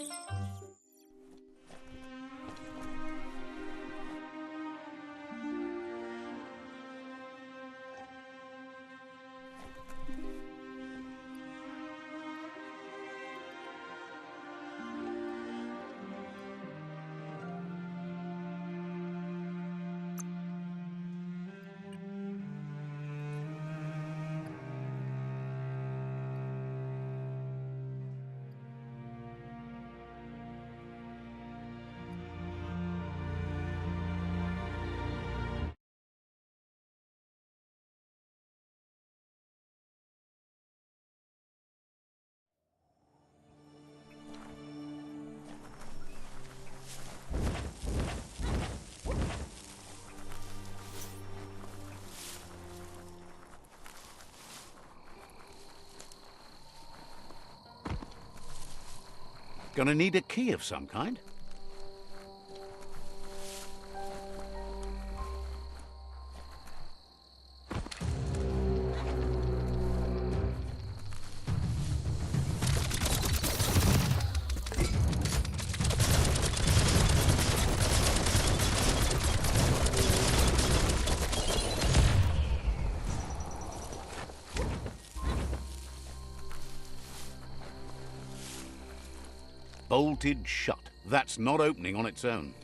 Gonna need a key of some kind. Bolted shut. That's not opening on its own.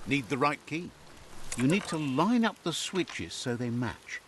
Need the right key. You need to line up the switches so they match.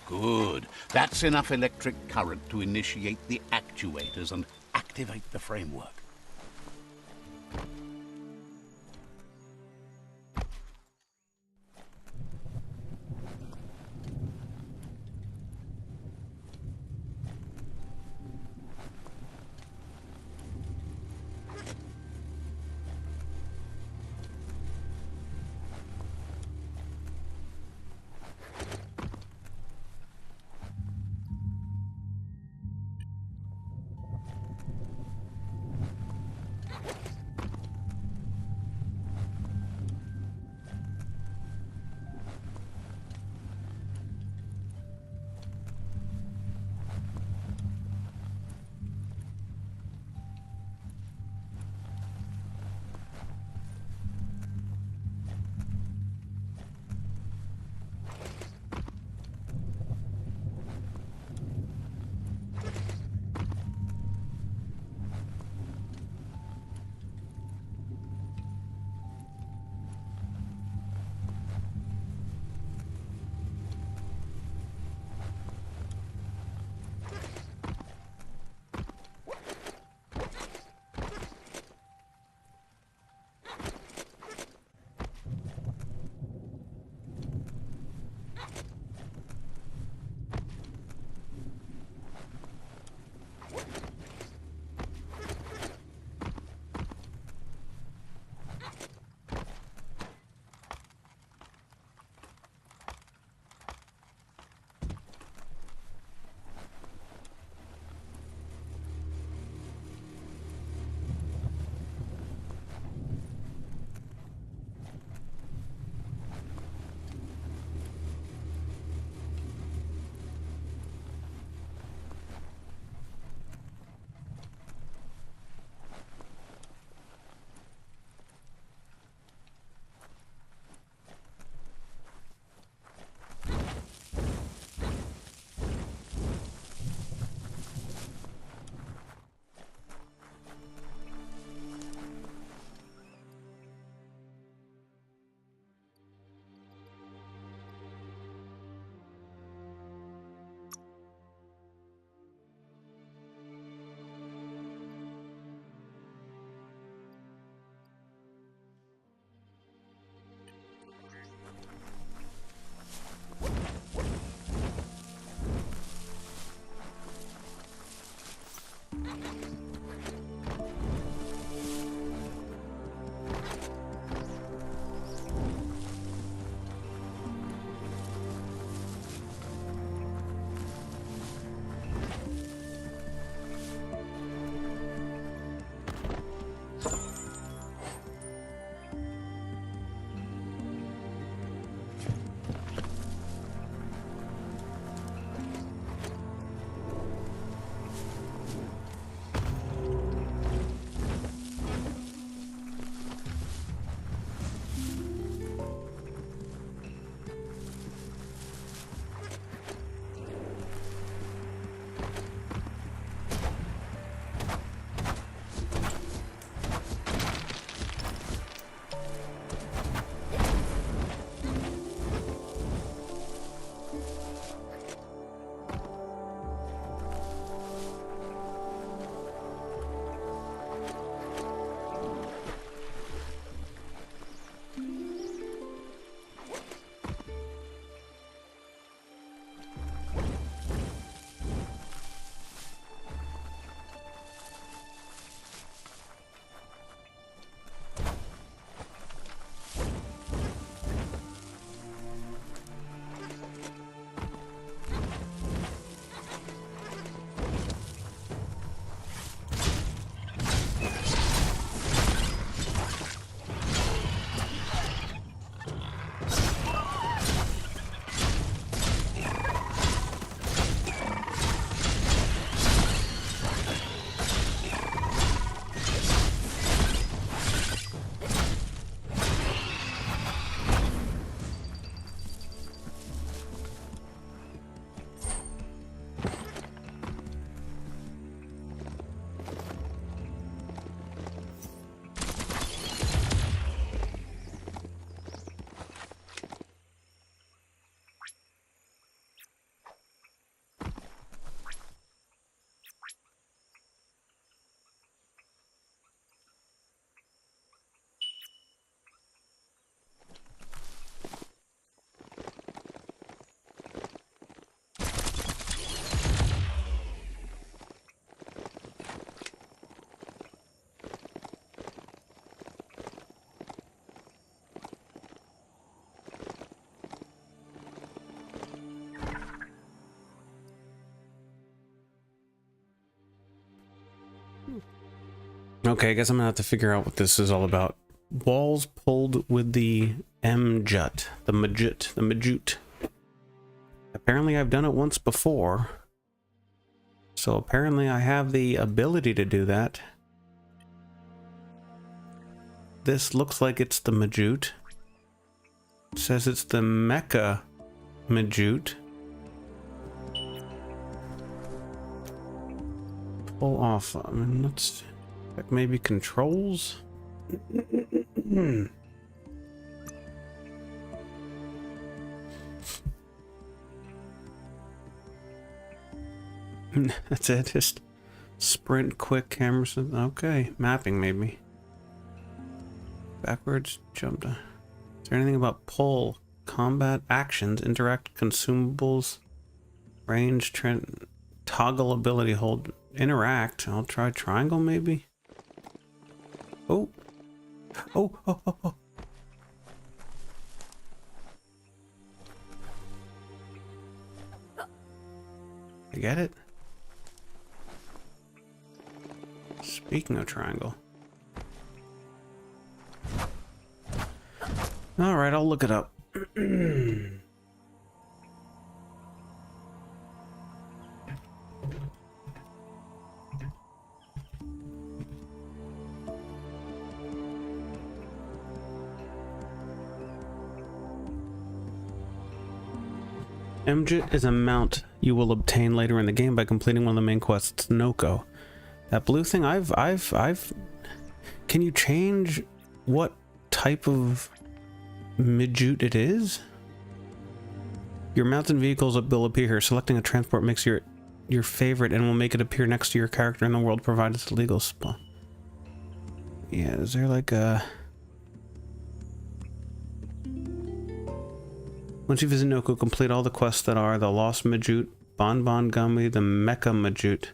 Good. That's enough electric current to initiate the actuators and activate the framework. Okay, I guess I'm gonna have to figure out what this is all about. Walls pulled with the M-jut, the majute. Apparently I've done it once before. So apparently I have the ability to do that. This looks like it's the majute. It says it's the mecha majute. Pull off. I mean, let's check maybe controls. That's it. Just sprint, quick, camera. Okay, mapping maybe. Backwards, jump. Is there anything about pull, combat, actions, interact, consumables, range, trend, toggle ability, hold, interact? I'll try triangle maybe. Oh, oh. You get it? Speaking of triangle. Alright, I'll look it up. MJIT is a mount you will obtain later in the game by completing one of the main quests, Noko. That blue thing, can you change what type of midjute it is? Your mounted vehicles will appear here. Selecting a transport makes your favorite and will make it appear next to your character in the world, provided it's a legal spot. Yeah, is there like a... Once you visit Noko, complete all the quests that are the Lost Majute, Bonbon Gummy, the Mecha Majute,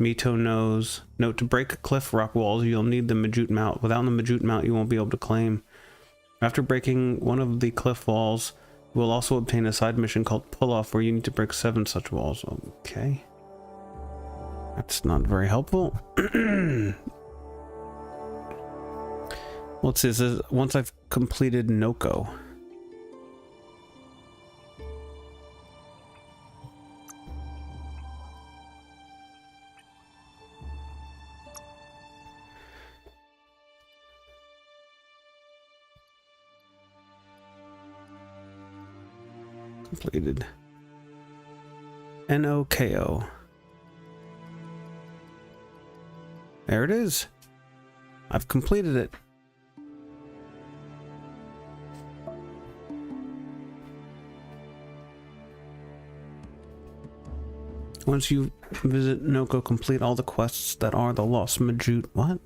Mito Nose. Note, to break cliff rock walls, you'll need the Majute mount. Without the Majute mount, you won't be able to claim. After breaking one of the cliff walls, you will also obtain a side mission called Pull Off, where you need to break 7 such walls. Okay. That's not very helpful. What's this? Once I've completed Noko. Completed. Noko. There it is. I've completed it. Once you visit Noko, complete all the quests that are the Lost Majute. What?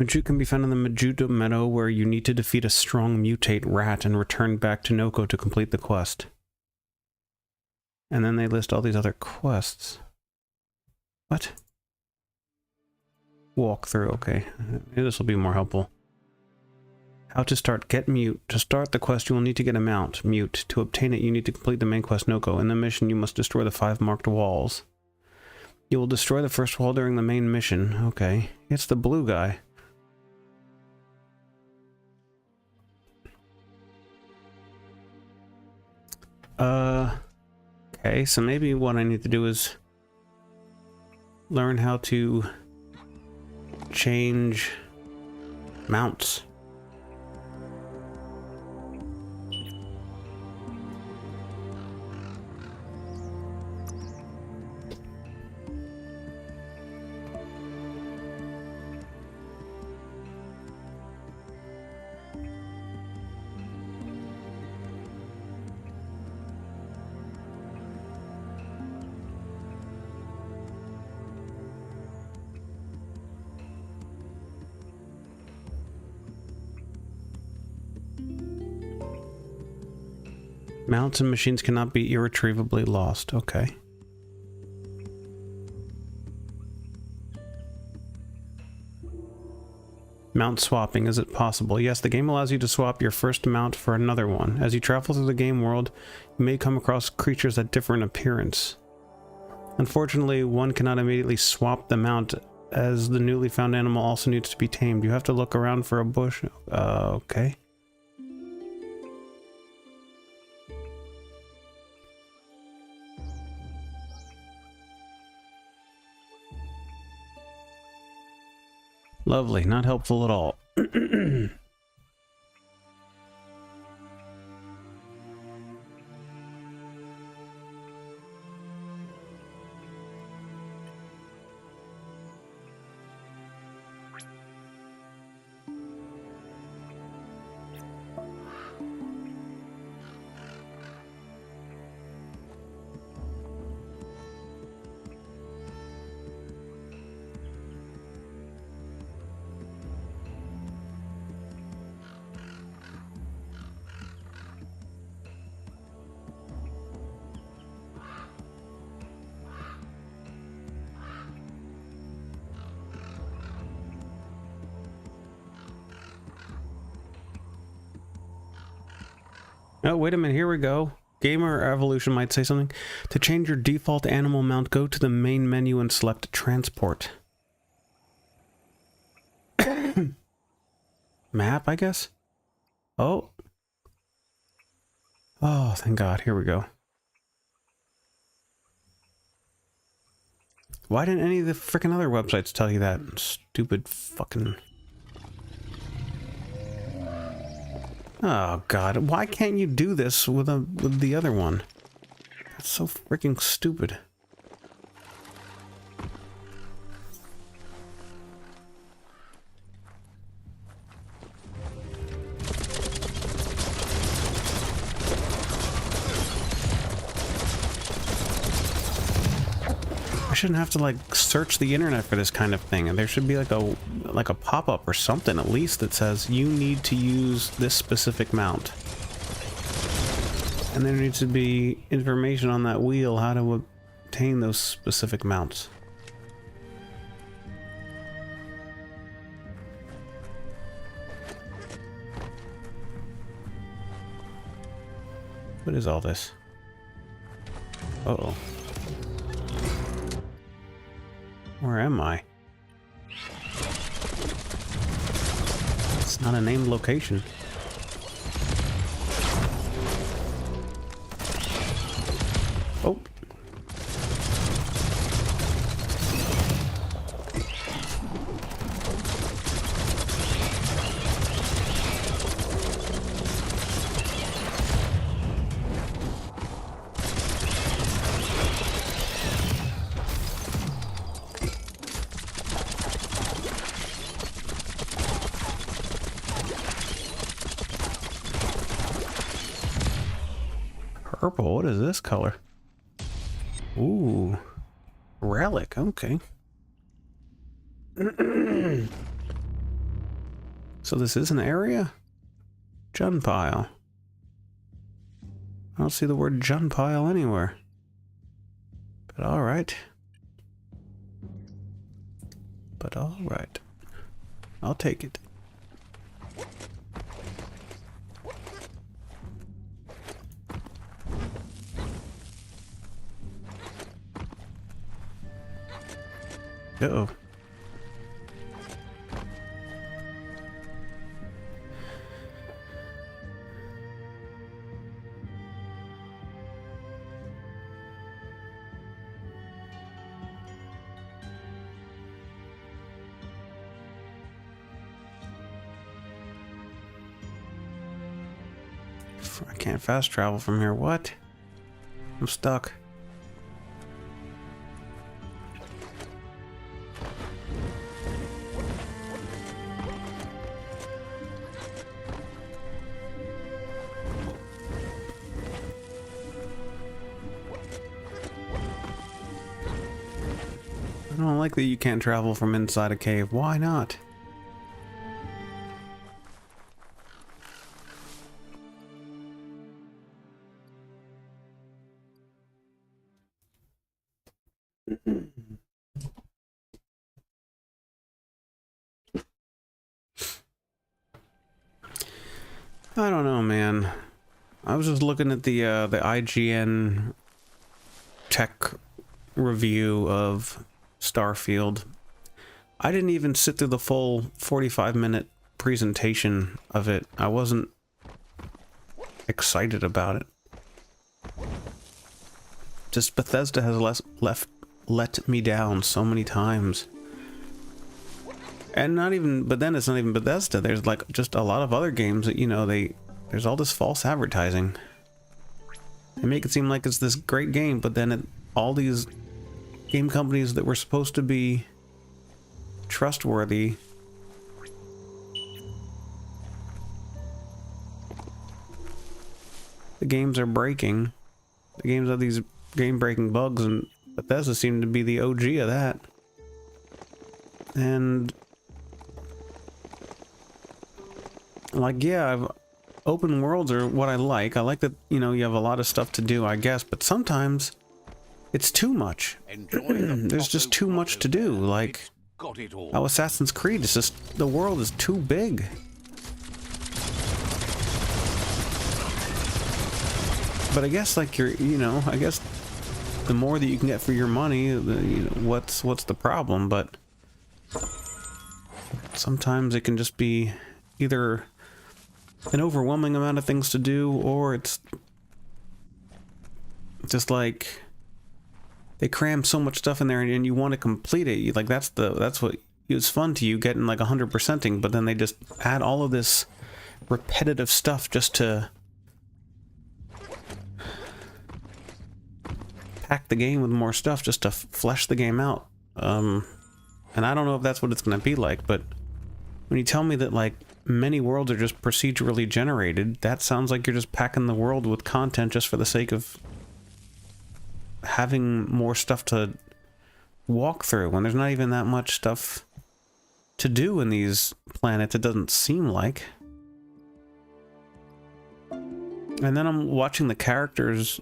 Majute can be found in the Majute Meadow, where you need to defeat a strong mutate rat and return back to Noko to complete the quest. And then they list all these other quests. What? Walk through, okay. Maybe this will be more helpful. How to start. Get mute. To start the quest, you will need to get a mount, mute. To obtain it, you need to complete the main quest, Noko. In the mission, you must destroy the 5 marked walls. You will destroy the first wall during the main mission. Okay. It's the blue guy. Okay, so maybe what I need to do is learn how to change mounts. Mounts and machines cannot be irretrievably lost. Okay. Mount swapping. Is it possible? Yes, the game allows you to swap your first mount for another one. As you travel through the game world, you may come across creatures that differ in appearance. Unfortunately, one cannot immediately swap the mount, as the newly found animal also needs to be tamed. You have to look around for a bush. Okay. Lovely, not helpful at all. Oh, wait a minute, here we go. Gamer Evolution might say something. To change your default animal mount, go to the main menu and select Transport. Map, I guess? Oh. Oh, thank God. Here we go. Why didn't any of the freaking other websites tell you that? Stupid fucking... Oh God, why can't you do this with the other one? That's so freaking stupid. I shouldn't have to like search the internet for this kind of thing, and there should be like a pop-up or something at least that says you need to use this specific mount. And there needs to be information on that wheel how to obtain those specific mounts. What is all this? Uh-oh. Where am I? It's not a named location. Oh. Purple, what is this color? Ooh, relic, okay. So this is an area? Jun pile. I don't see the word jun pile anywhere. But alright. But alright. I'll take it. Uh-oh. I can't fast travel from here. What? I'm stuck. I don't like that you can't travel from inside a cave. Why not? I don't know, man. I was just looking at the IGN tech review of Starfield. I didn't even sit through the full 45-minute presentation of it. I wasn't excited about it. Just Bethesda has let me down so many times. And not even, but then it's not even Bethesda. There's like just a lot of other games that, you know, there's all this false advertising. They make it seem like it's this great game, but then all these game companies that were supposed to be trustworthy the games are breaking. The games have these game-breaking bugs, and Bethesda seemed to be the OG of that. And like, yeah, open worlds are what I like. I like that, you know, you have a lot of stuff to do, I guess, but sometimes it's too much. There's just too much to do. Like, how Assassin's Creed is just, the world is too big. But I guess, like, you know, I guess the more that you can get for your money, you know, what's the problem? But sometimes it can just be either an overwhelming amount of things to do, or it's just like they cram so much stuff in there, and you want to complete it. Like that's what is fun to you, getting like 100%ing, but then they just add all of this repetitive stuff just to pack the game with more stuff, just to flesh the game out. And I don't know if that's what it's going to be like, but when you tell me that like many worlds are just procedurally generated, that sounds like you're just packing the world with content just for the sake of having more stuff to walk through, when there's not even that much stuff to do in these planets, it doesn't seem like. And then I'm watching the characters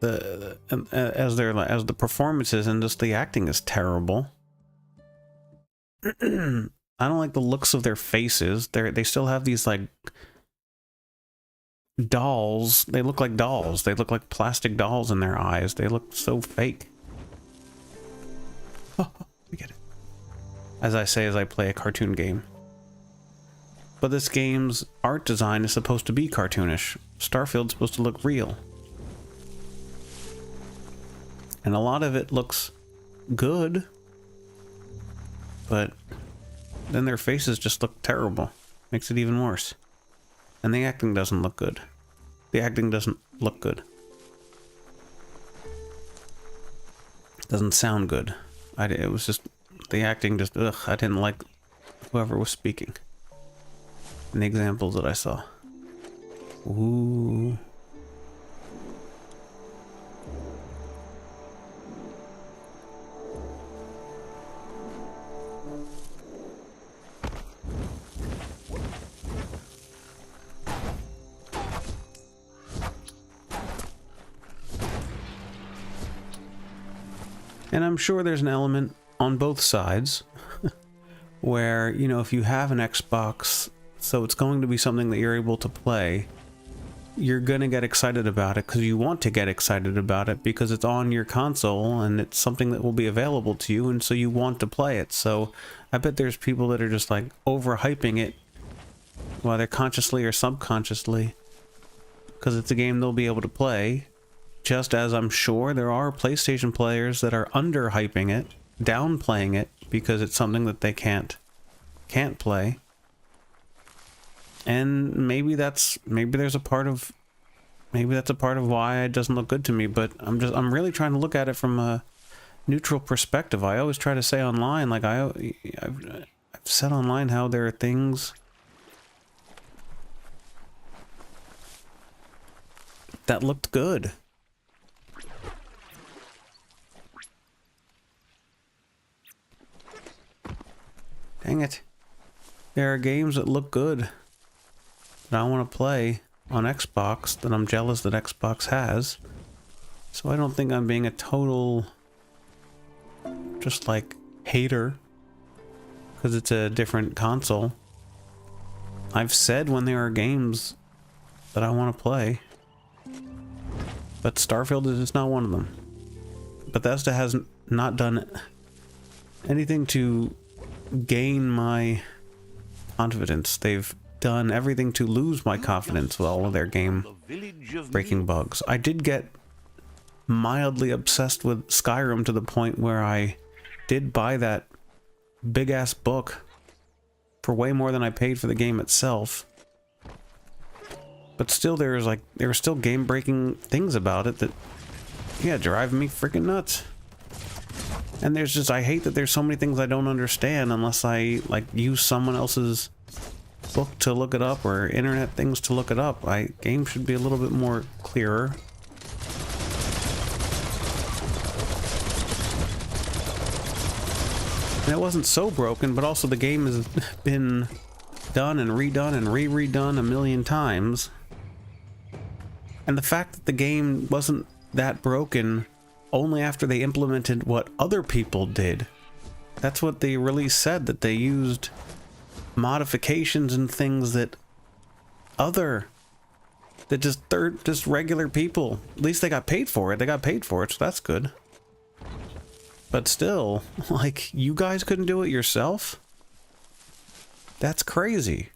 as the performances, and just the acting is terrible. I don't like the looks of their faces. They still have these like dolls. They look like dolls. They look like plastic dolls in their eyes. They look so fake. Oh, I get it. As I say as I play a cartoon game. But this game's art design is supposed to be cartoonish. Starfield's supposed to look real. And a lot of it looks good, but then their faces just look terrible. Makes it even worse. And the acting doesn't look good. The acting doesn't look good. It doesn't sound good. It was just, the acting just, ugh, I didn't like whoever was speaking. And the examples that I saw. Ooh. And I'm sure there's an element on both sides where, you know, if you have an Xbox, so it's going to be something that you're able to play, you're going to get excited about it because you want to get excited about it because it's on your console and it's something that will be available to you, and so you want to play it. So I bet there's people that are just like overhyping it, whether consciously or subconsciously, because it's a game they'll be able to play. Just as I'm sure there are PlayStation players that are underhyping it, downplaying it, because it's something that they can't play. And maybe that's a part of why it doesn't look good to me, but I'm really trying to look at it from a neutral perspective. I always try to say online, like I've said online how there are things that looked good. Dang it. There are games that look good that I want to play on Xbox that I'm jealous that Xbox has. So I don't think I'm being a total, just like, hater because it's a different console. I've said when there are games that I want to play, but Starfield is just not one of them. Bethesda has not done anything to gain my confidence. They've done everything to lose my confidence with all of their game-breaking bugs. I did get mildly obsessed with Skyrim to the point where I did buy that big-ass book for way more than I paid for the game itself. But still, there were still game-breaking things about it that, yeah, drive me freaking nuts. And there's just, I hate that there's so many things I don't understand unless I, like, use someone else's book to look it up or internet things to look it up. Games should be a little bit more clearer. And it wasn't so broken, but also the game has been done and redone and re-redone a million times. And the fact that the game wasn't that broken only after they implemented what other people did. That's what the release said, that they used modifications and things that just regular people, at least they got paid for it. They got paid for it, so that's good. But still, like, you guys couldn't do it yourself? That's crazy.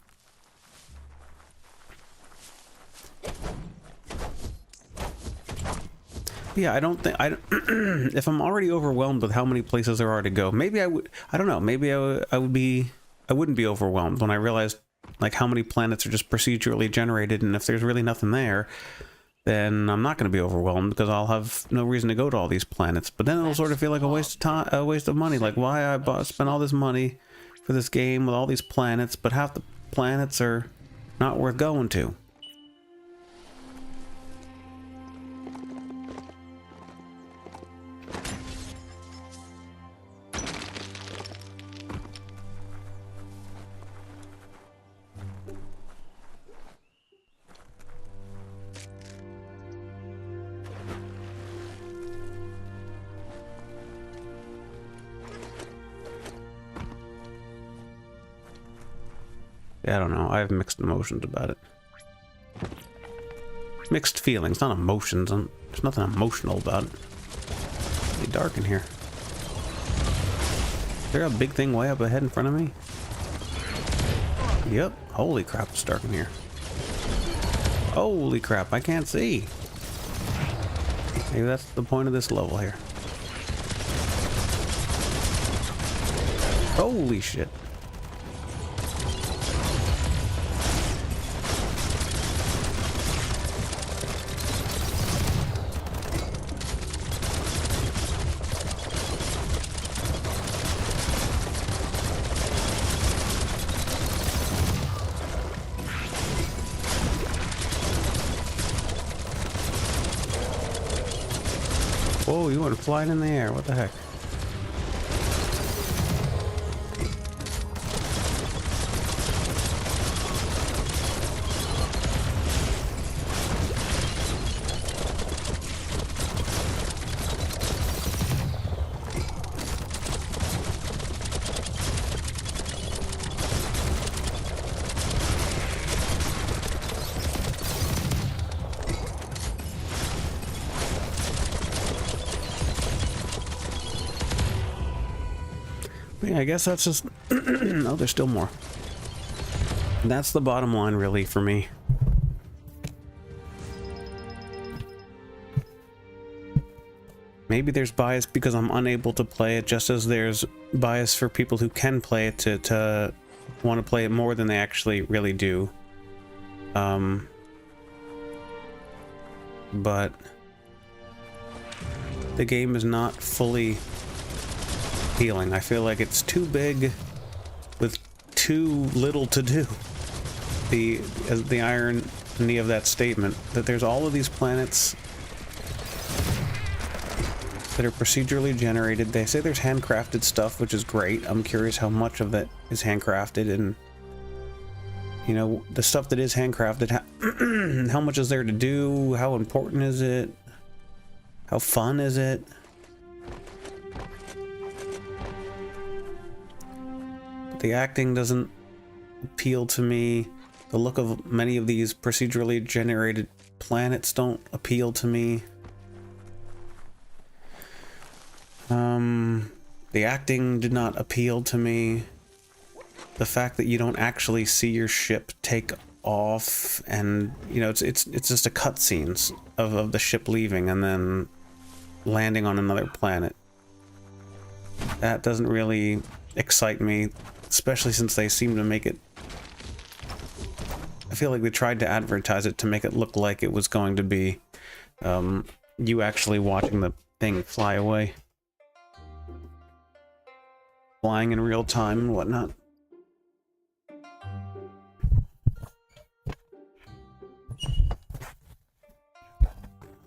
Yeah, I don't think if I'm already overwhelmed with how many places there are to go, maybe I don't know, maybe I wouldn't be overwhelmed when I realized like how many planets are just procedurally generated, and if there's really nothing there, then I'm not going to be overwhelmed because I'll have no reason to go to all these planets. But then it'll sort of feel like a waste of time, a waste of money. Like, why I spent all this money for this game with all these planets, but half the planets are not worth going to. Yeah, I don't know. I have mixed emotions about it. Mixed feelings, not emotions. There's nothing emotional about it. It's really dark in here. Is there a big thing way up ahead in front of me? Yep. Holy crap, it's dark in here. Holy crap, I can't see. Maybe that's the point of this level here. Holy shit. Whoa, you went flying in the air. What the heck? Yeah, I guess that's just... oh, there's still more. That's the bottom line, really, for me. Maybe there's bias because I'm unable to play it, just as there's bias for people who can play it to want to play it more than they actually really do. But the game is not fully appealing. I feel like it's too big with too little to do. The irony of that statement, that there's all of these planets that are procedurally generated. They say there's handcrafted stuff, which is great. I'm curious how much of that is handcrafted, and you know, the stuff that is handcrafted, how much is there to do? How important is it? How fun is it? The acting doesn't appeal to me. The look of many of these procedurally generated planets don't appeal to me. The acting did not appeal to me. The fact that you don't actually see your ship take off, and you know, it's just a cutscenes of the ship leaving and then landing on another planet. That doesn't really excite me, especially since they seem to make it. I feel like they tried to advertise it to make it look like it was going to be you actually watching the thing fly away. Flying in real time and whatnot.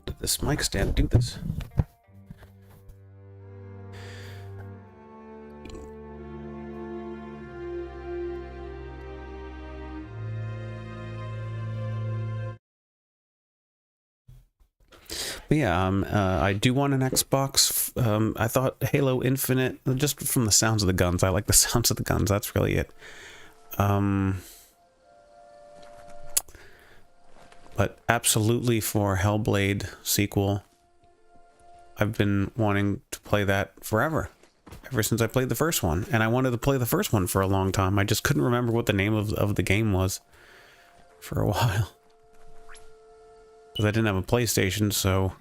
Did this mic stand do this? But yeah, I do want an Xbox. I thought Halo Infinite, just from the sounds of the guns, I like the sounds of the guns, that's really it. But absolutely for Hellblade sequel, I've been wanting to play that forever. Ever since I played the first one. And I wanted to play the first one for a long time. I just couldn't remember what the name of the game was for a while. Because I didn't have a PlayStation, so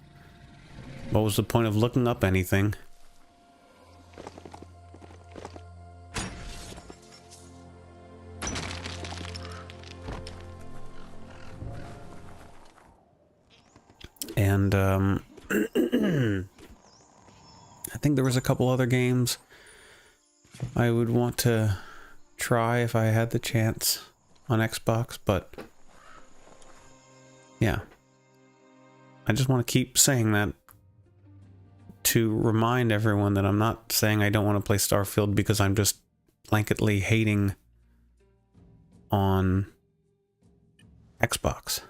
what was the point of looking up anything? And I think there was a couple other games I would want to try if I had the chance on Xbox, but yeah. I just want to keep saying that to remind everyone that I'm not saying I don't want to play Starfield because I'm just blanketly hating on Xbox.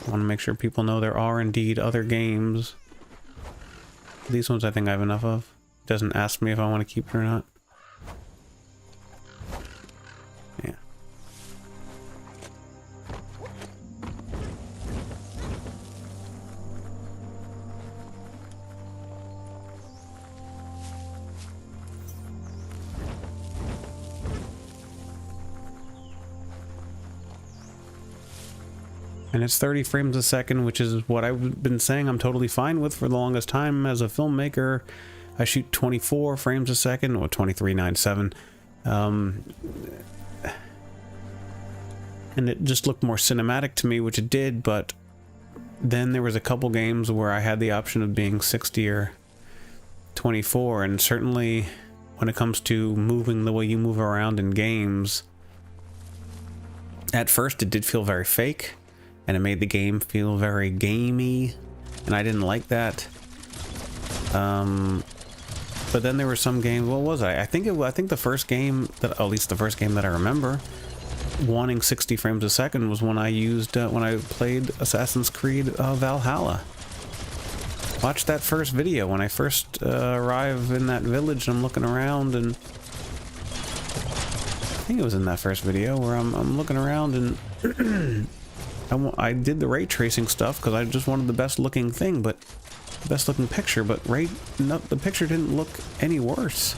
I want to make sure people know there are indeed other games. These ones I think I have enough of. Doesn't ask me if I want to keep it or not. Yeah. And it's 30 frames a second, which is what I've been saying I'm totally fine with for the longest time. As a filmmaker, I shoot 24 frames a second, or 23.97. And it just looked more cinematic to me, which it did, but then there was a couple games where I had the option of being 60 or 24, and certainly when it comes to moving the way you move around in games, at first it did feel very fake. And it made the game feel very gamey, and I didn't like that. But then there were some games. What was I? I think the first game that, at least the first game that I remember, wanting 60 frames a second was when I used when I played Assassin's Creed Valhalla. Watch that first video when I first arrive in that village. And I'm looking around, and I think it was in that first video where I'm looking around and. I did the ray tracing stuff because I just wanted the best looking thing, but best looking picture, but the picture didn't look any worse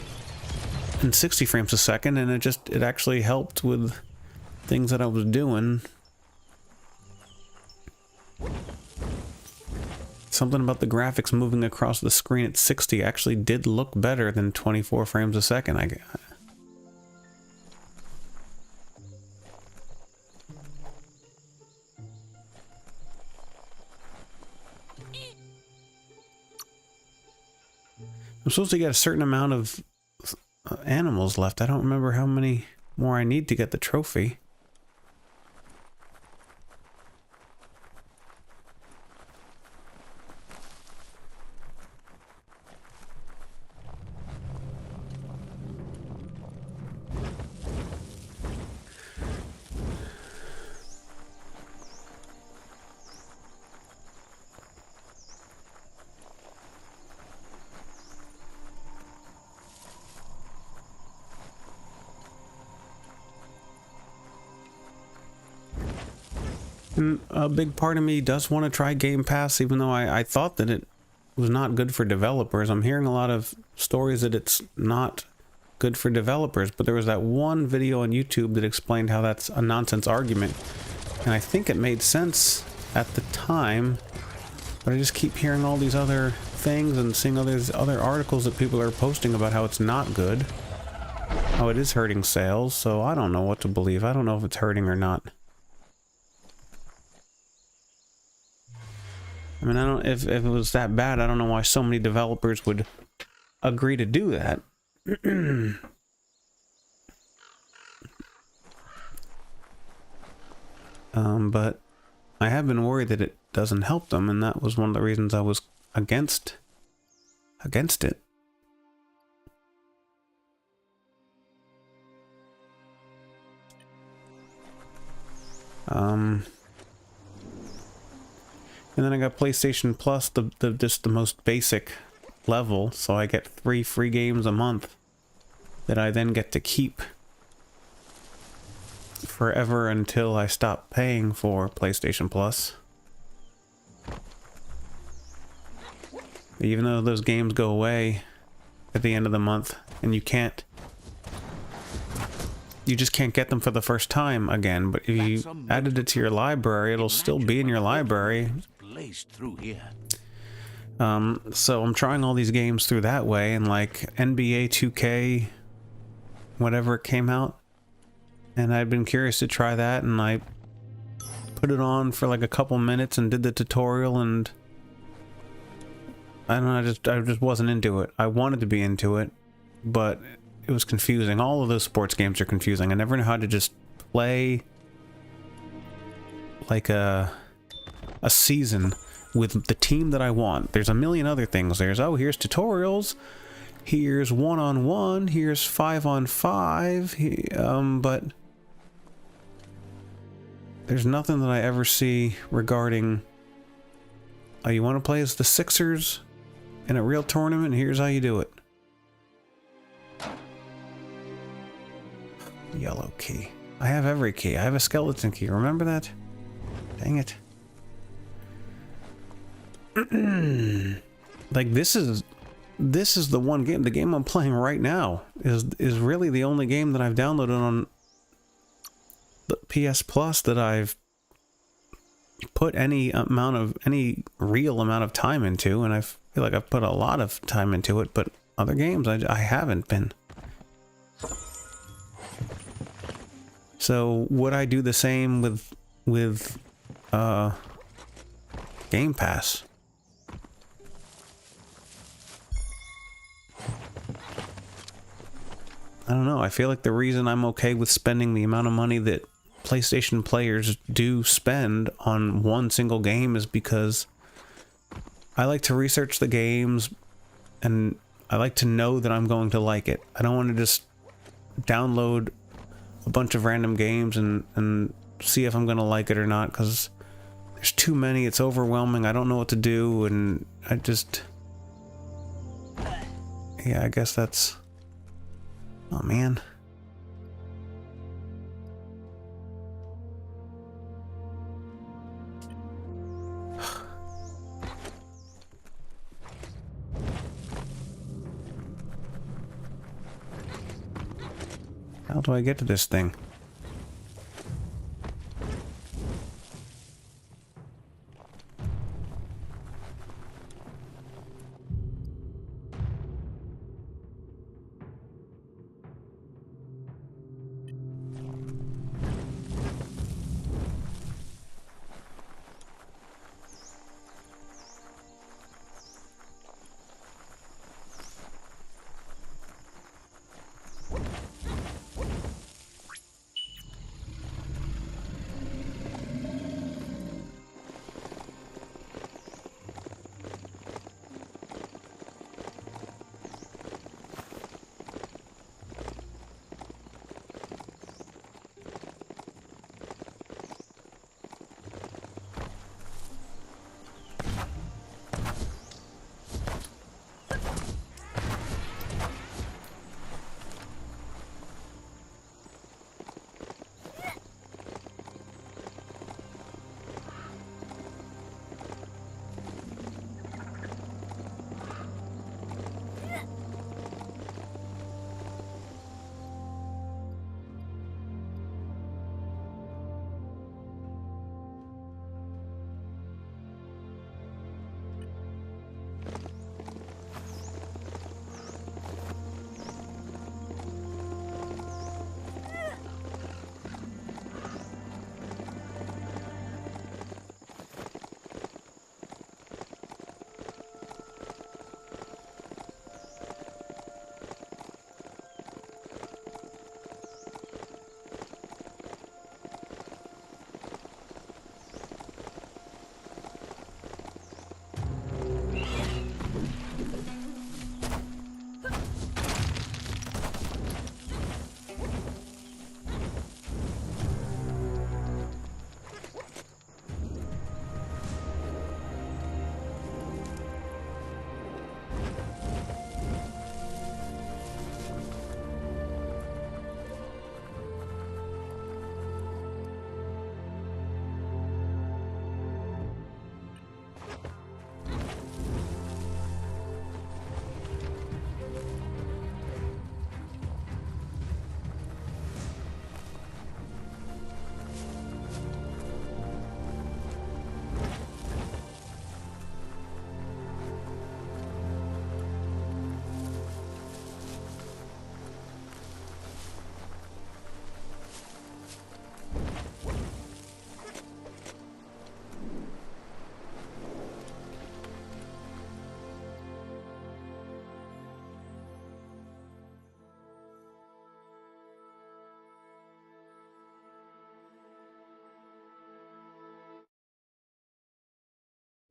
in 60 frames a second, and it actually helped with things that I was doing. Something about the graphics moving across the screen at 60 actually did look better than 24 frames a second. I'm supposed to get a certain amount of animals left. I don't remember how many more I need to get the trophy. And a big part of me does want to try Game Pass, even though I thought that it was not good for developers. I'm hearing a lot of stories that it's not good for developers, but there was that one video on YouTube that explained how that's a nonsense argument. And I think it made sense at the time, but I just keep hearing all these other things and seeing other articles that people are posting about how it's not good. How it is hurting sales, so I don't know what to believe. I don't know if it's hurting or not. I mean, I don't, if it was that bad, I don't know why so many developers would agree to do that. But I have been worried that it doesn't help them, and that was one of the reasons I was against it. And then I got PlayStation Plus, just the most basic level, so I get 3 free games a month that I then get to keep forever until I stop paying for PlayStation Plus. Even though those games go away at the end of the month, and you just can't get them for the first time again, but if you added it to your library, it'll still be in your library. Through here. So I'm trying all these games through that way, and like NBA 2K, whatever it came out, and I'd been curious to try that, and I put it on for like a couple minutes and did the tutorial, and I don't know, I just wasn't into it. I wanted to be into it, but it was confusing. All of those sports games are confusing. I never know how to just play like a season with the team that I want. There's a million other things. There's, oh, here's tutorials, here's 1-on-1, here's 5-on-5, but there's nothing that I ever see regarding, oh, you want to play as the Sixers in a real tournament? Here's how you do it. Yellow key. I have every key. I have a skeleton key. Remember that? Dang it. Like, this is the one game, the game I'm playing right now is really the only game that I've downloaded on the PS Plus that I've put any real amount of time into, and I feel like I've put a lot of time into it, but other games I haven't been. So would I do the same with Game Pass? I don't know. I feel like the reason I'm okay with spending the amount of money that PlayStation players do spend on one single game is because I like to research the games, and I like to know that I'm going to like it. I don't want to just download a bunch of random games and see if I'm going to like it or not, because there's too many. It's overwhelming. I don't know what to do, and I just... Yeah, I guess that's... Oh, man. How do I get to this thing?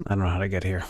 I don't know how to get here.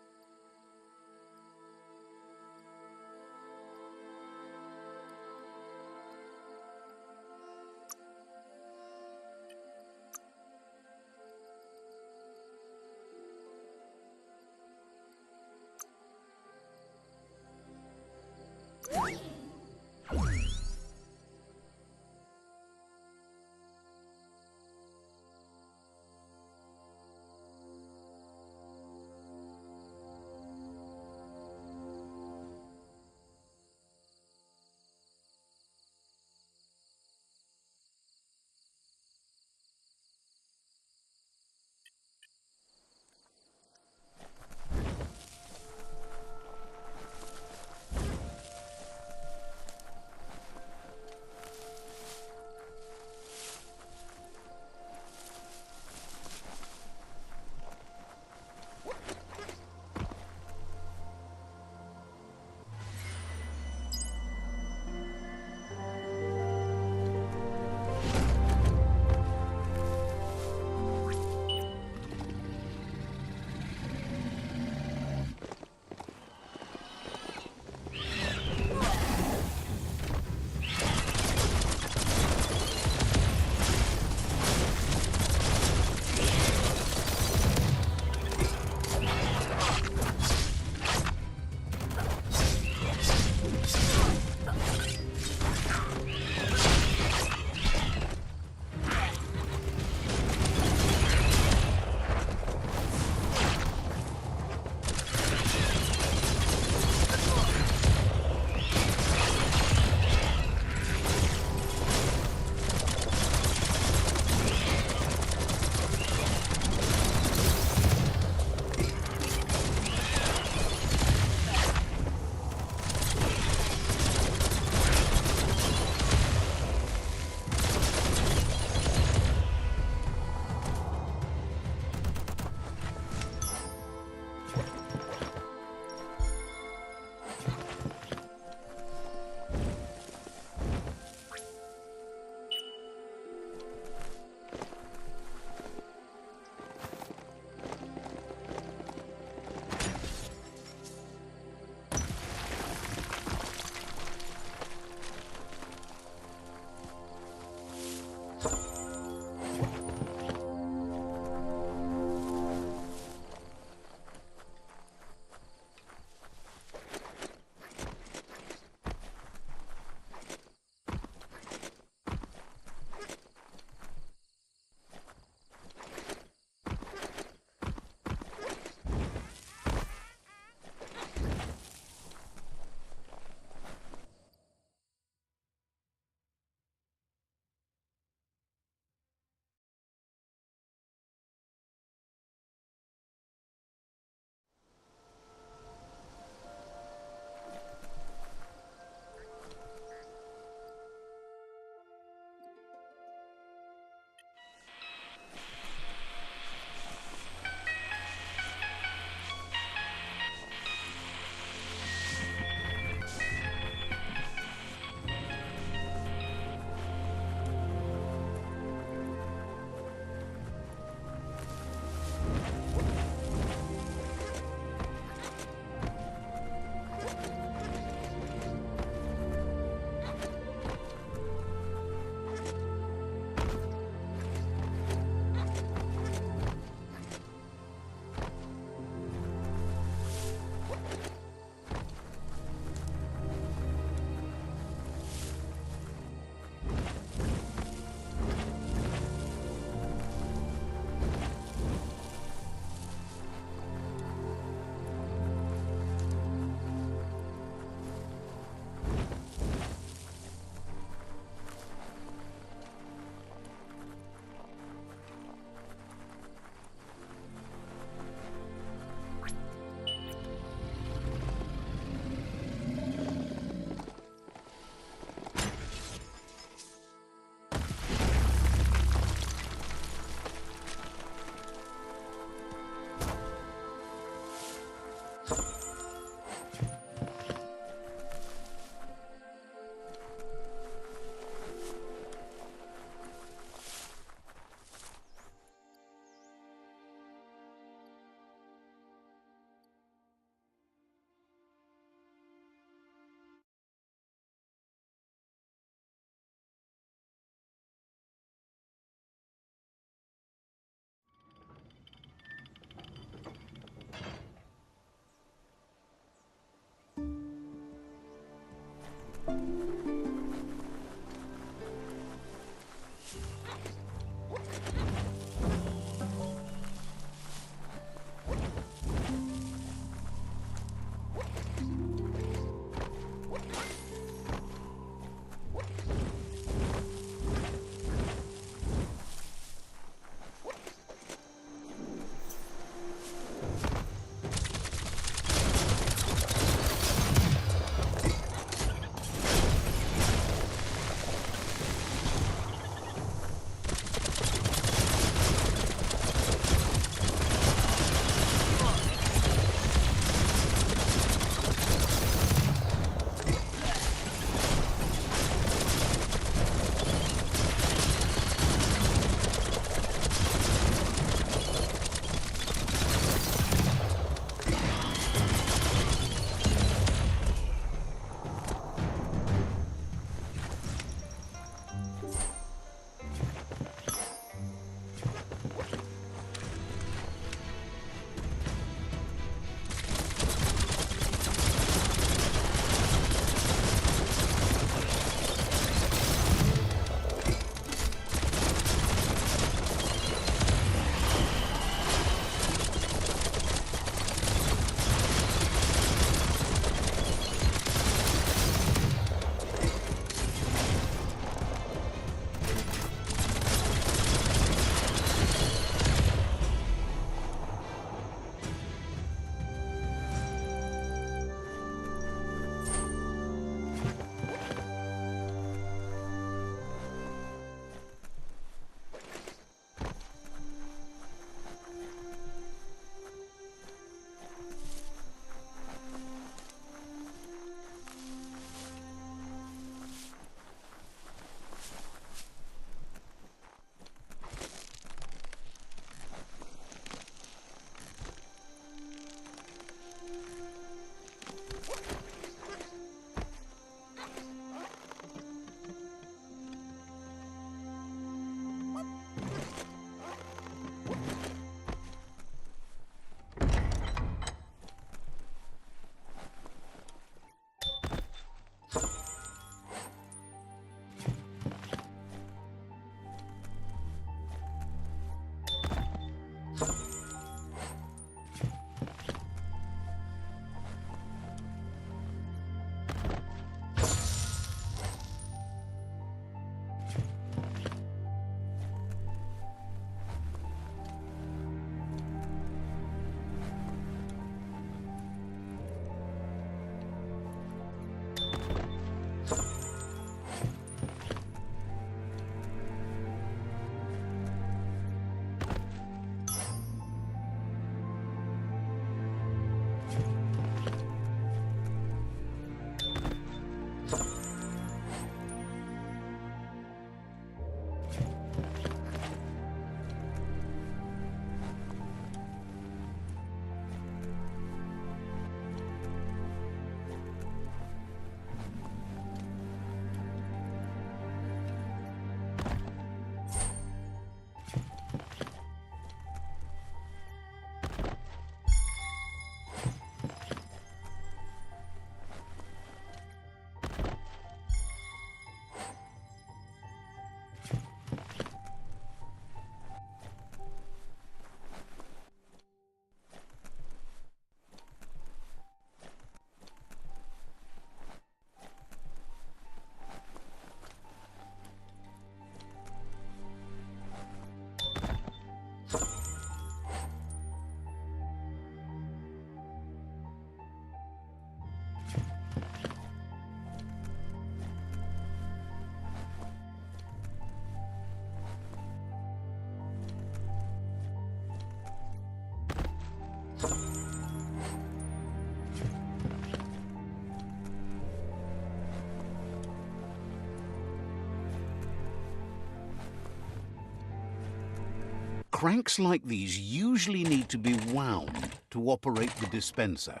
Cranks like these usually need to be wound to operate the dispenser.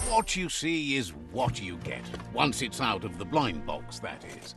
What you see is what you get, once it's out of the blind box, that is.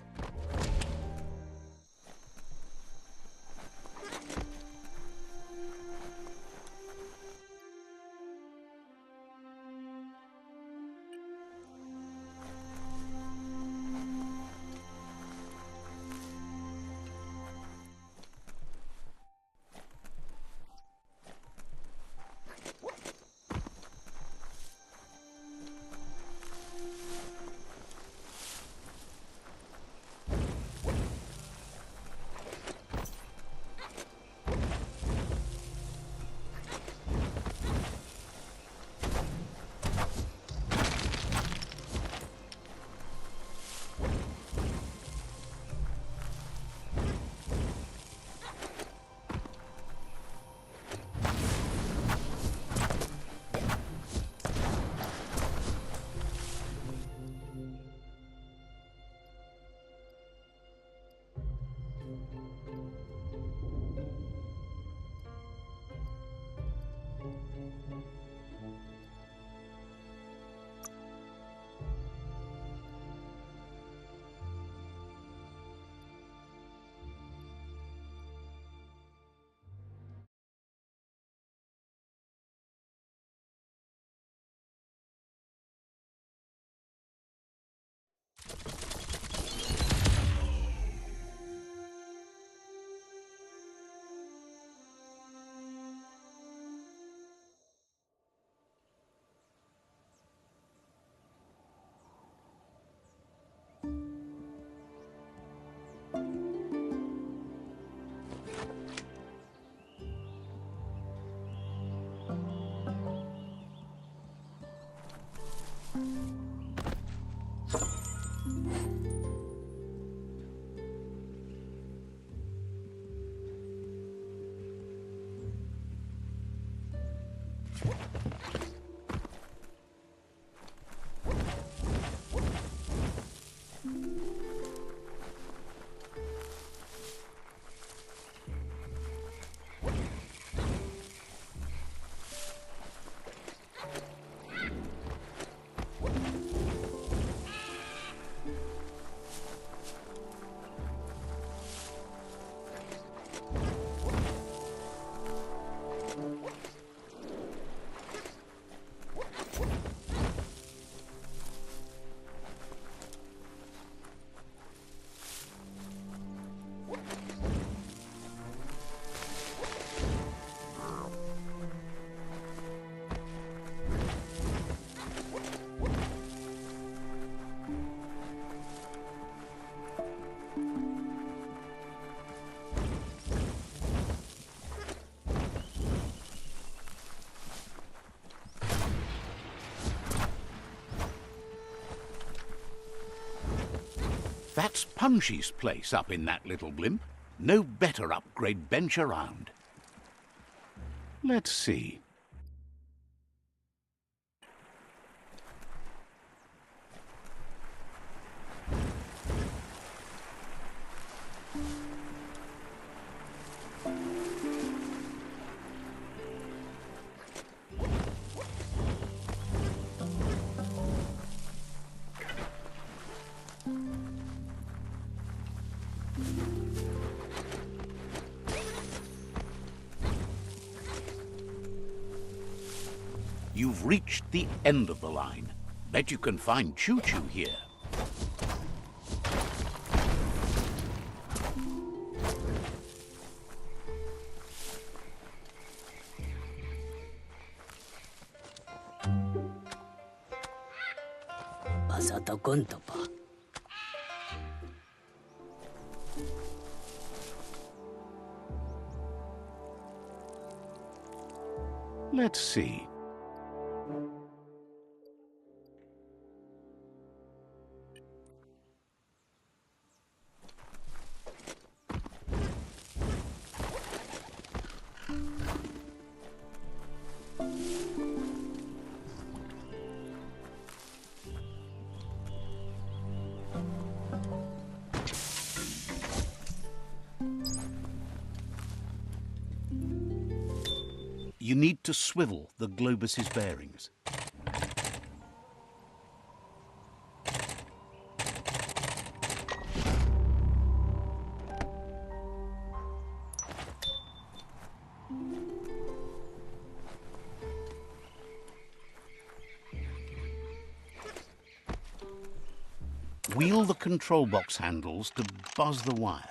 That's Punchy's place up in that little blimp. No better upgrade bench around. Let's see. You've reached the end of the line. Bet you can find Choo Choo here. Let's see. You need to swivel the globus's bearings. Wheel the control box handles to buzz the wire.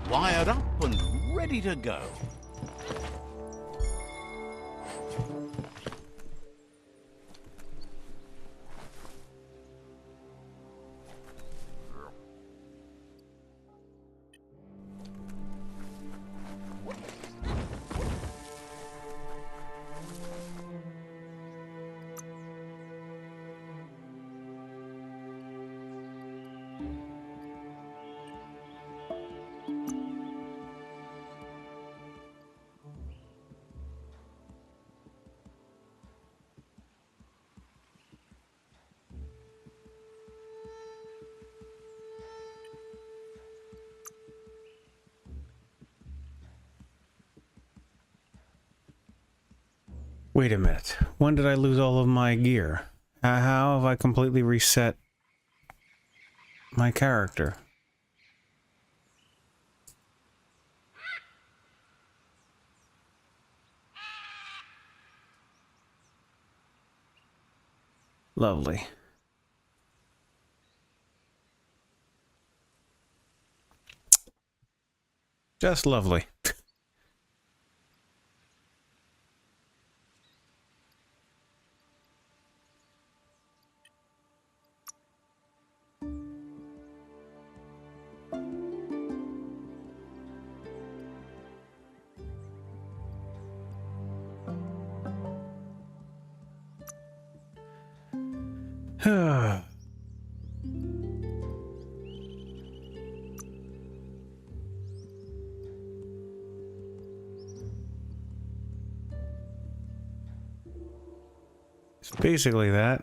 Wired up and ready to go. Wait a minute. When did I lose all of my gear? How have I completely reset my character? Lovely. Just lovely. It's basically that.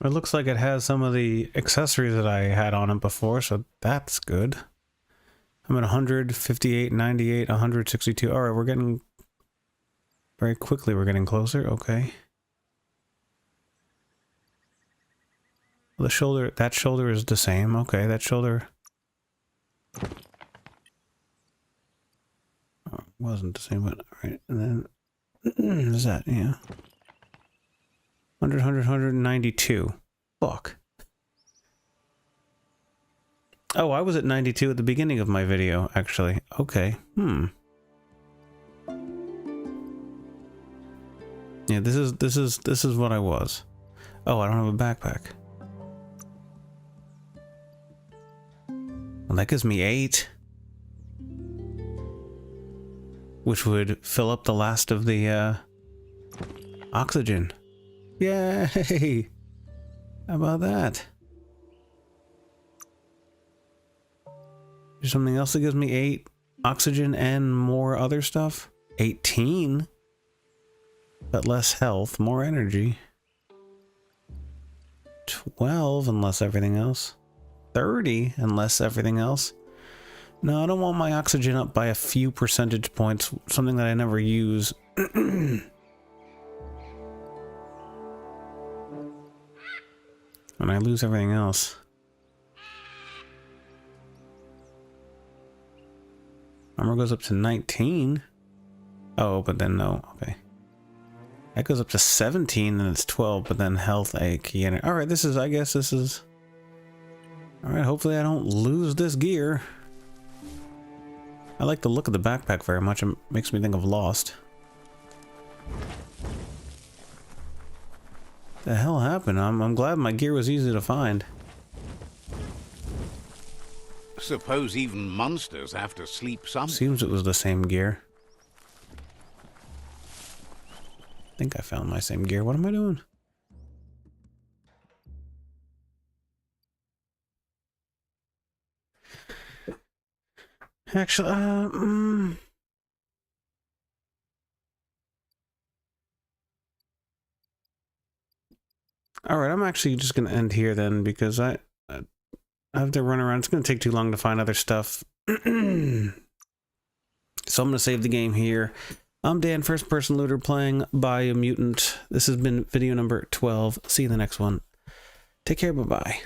It looks like it has some of the accessories that I had on it before, so that's good. I'm at 100, 58, 98, 162. All right, we're getting... Very quickly, we're getting closer. Okay. The shoulder... That shoulder is the same. Okay, that shoulder... Oh, wasn't the same, but... Alright, and then... is that? Yeah. 100, 100, 192. Fuck. Oh, I was at 92 at the beginning of my video, actually. Okay. Yeah, this is what I was. Oh, I don't have a backpack. Well, that gives me 8. Which would fill up the last of the oxygen. Yay! How about that? There's something else that gives me 8 oxygen and more other stuff. 18. But less health, more energy. 12 and less everything else. 30 and less everything else. No, I don't want my oxygen up by a few percentage points, something that I never use. and I lose everything else. Armor goes up to 19. Oh, but then no. Okay. That goes up to 17, and it's 12, but then health, a key in it. Alright, this is, I guess this is... Alright, hopefully I don't lose this gear. I like the look of the backpack very much. It makes me think of Lost. The hell happened? I'm glad my gear was easy to find. Suppose even monsters have to sleep some. Seems it was the same gear. I think I found my same gear. What am I doing? Actually, all right, I'm actually just gonna end here then, because I have to run around. It's gonna take too long to find other stuff. So I'm gonna save the game here. I'm Dan, first person looter, playing Biomutant. This has been video number 12. See you in the next one. Take care, bye-bye.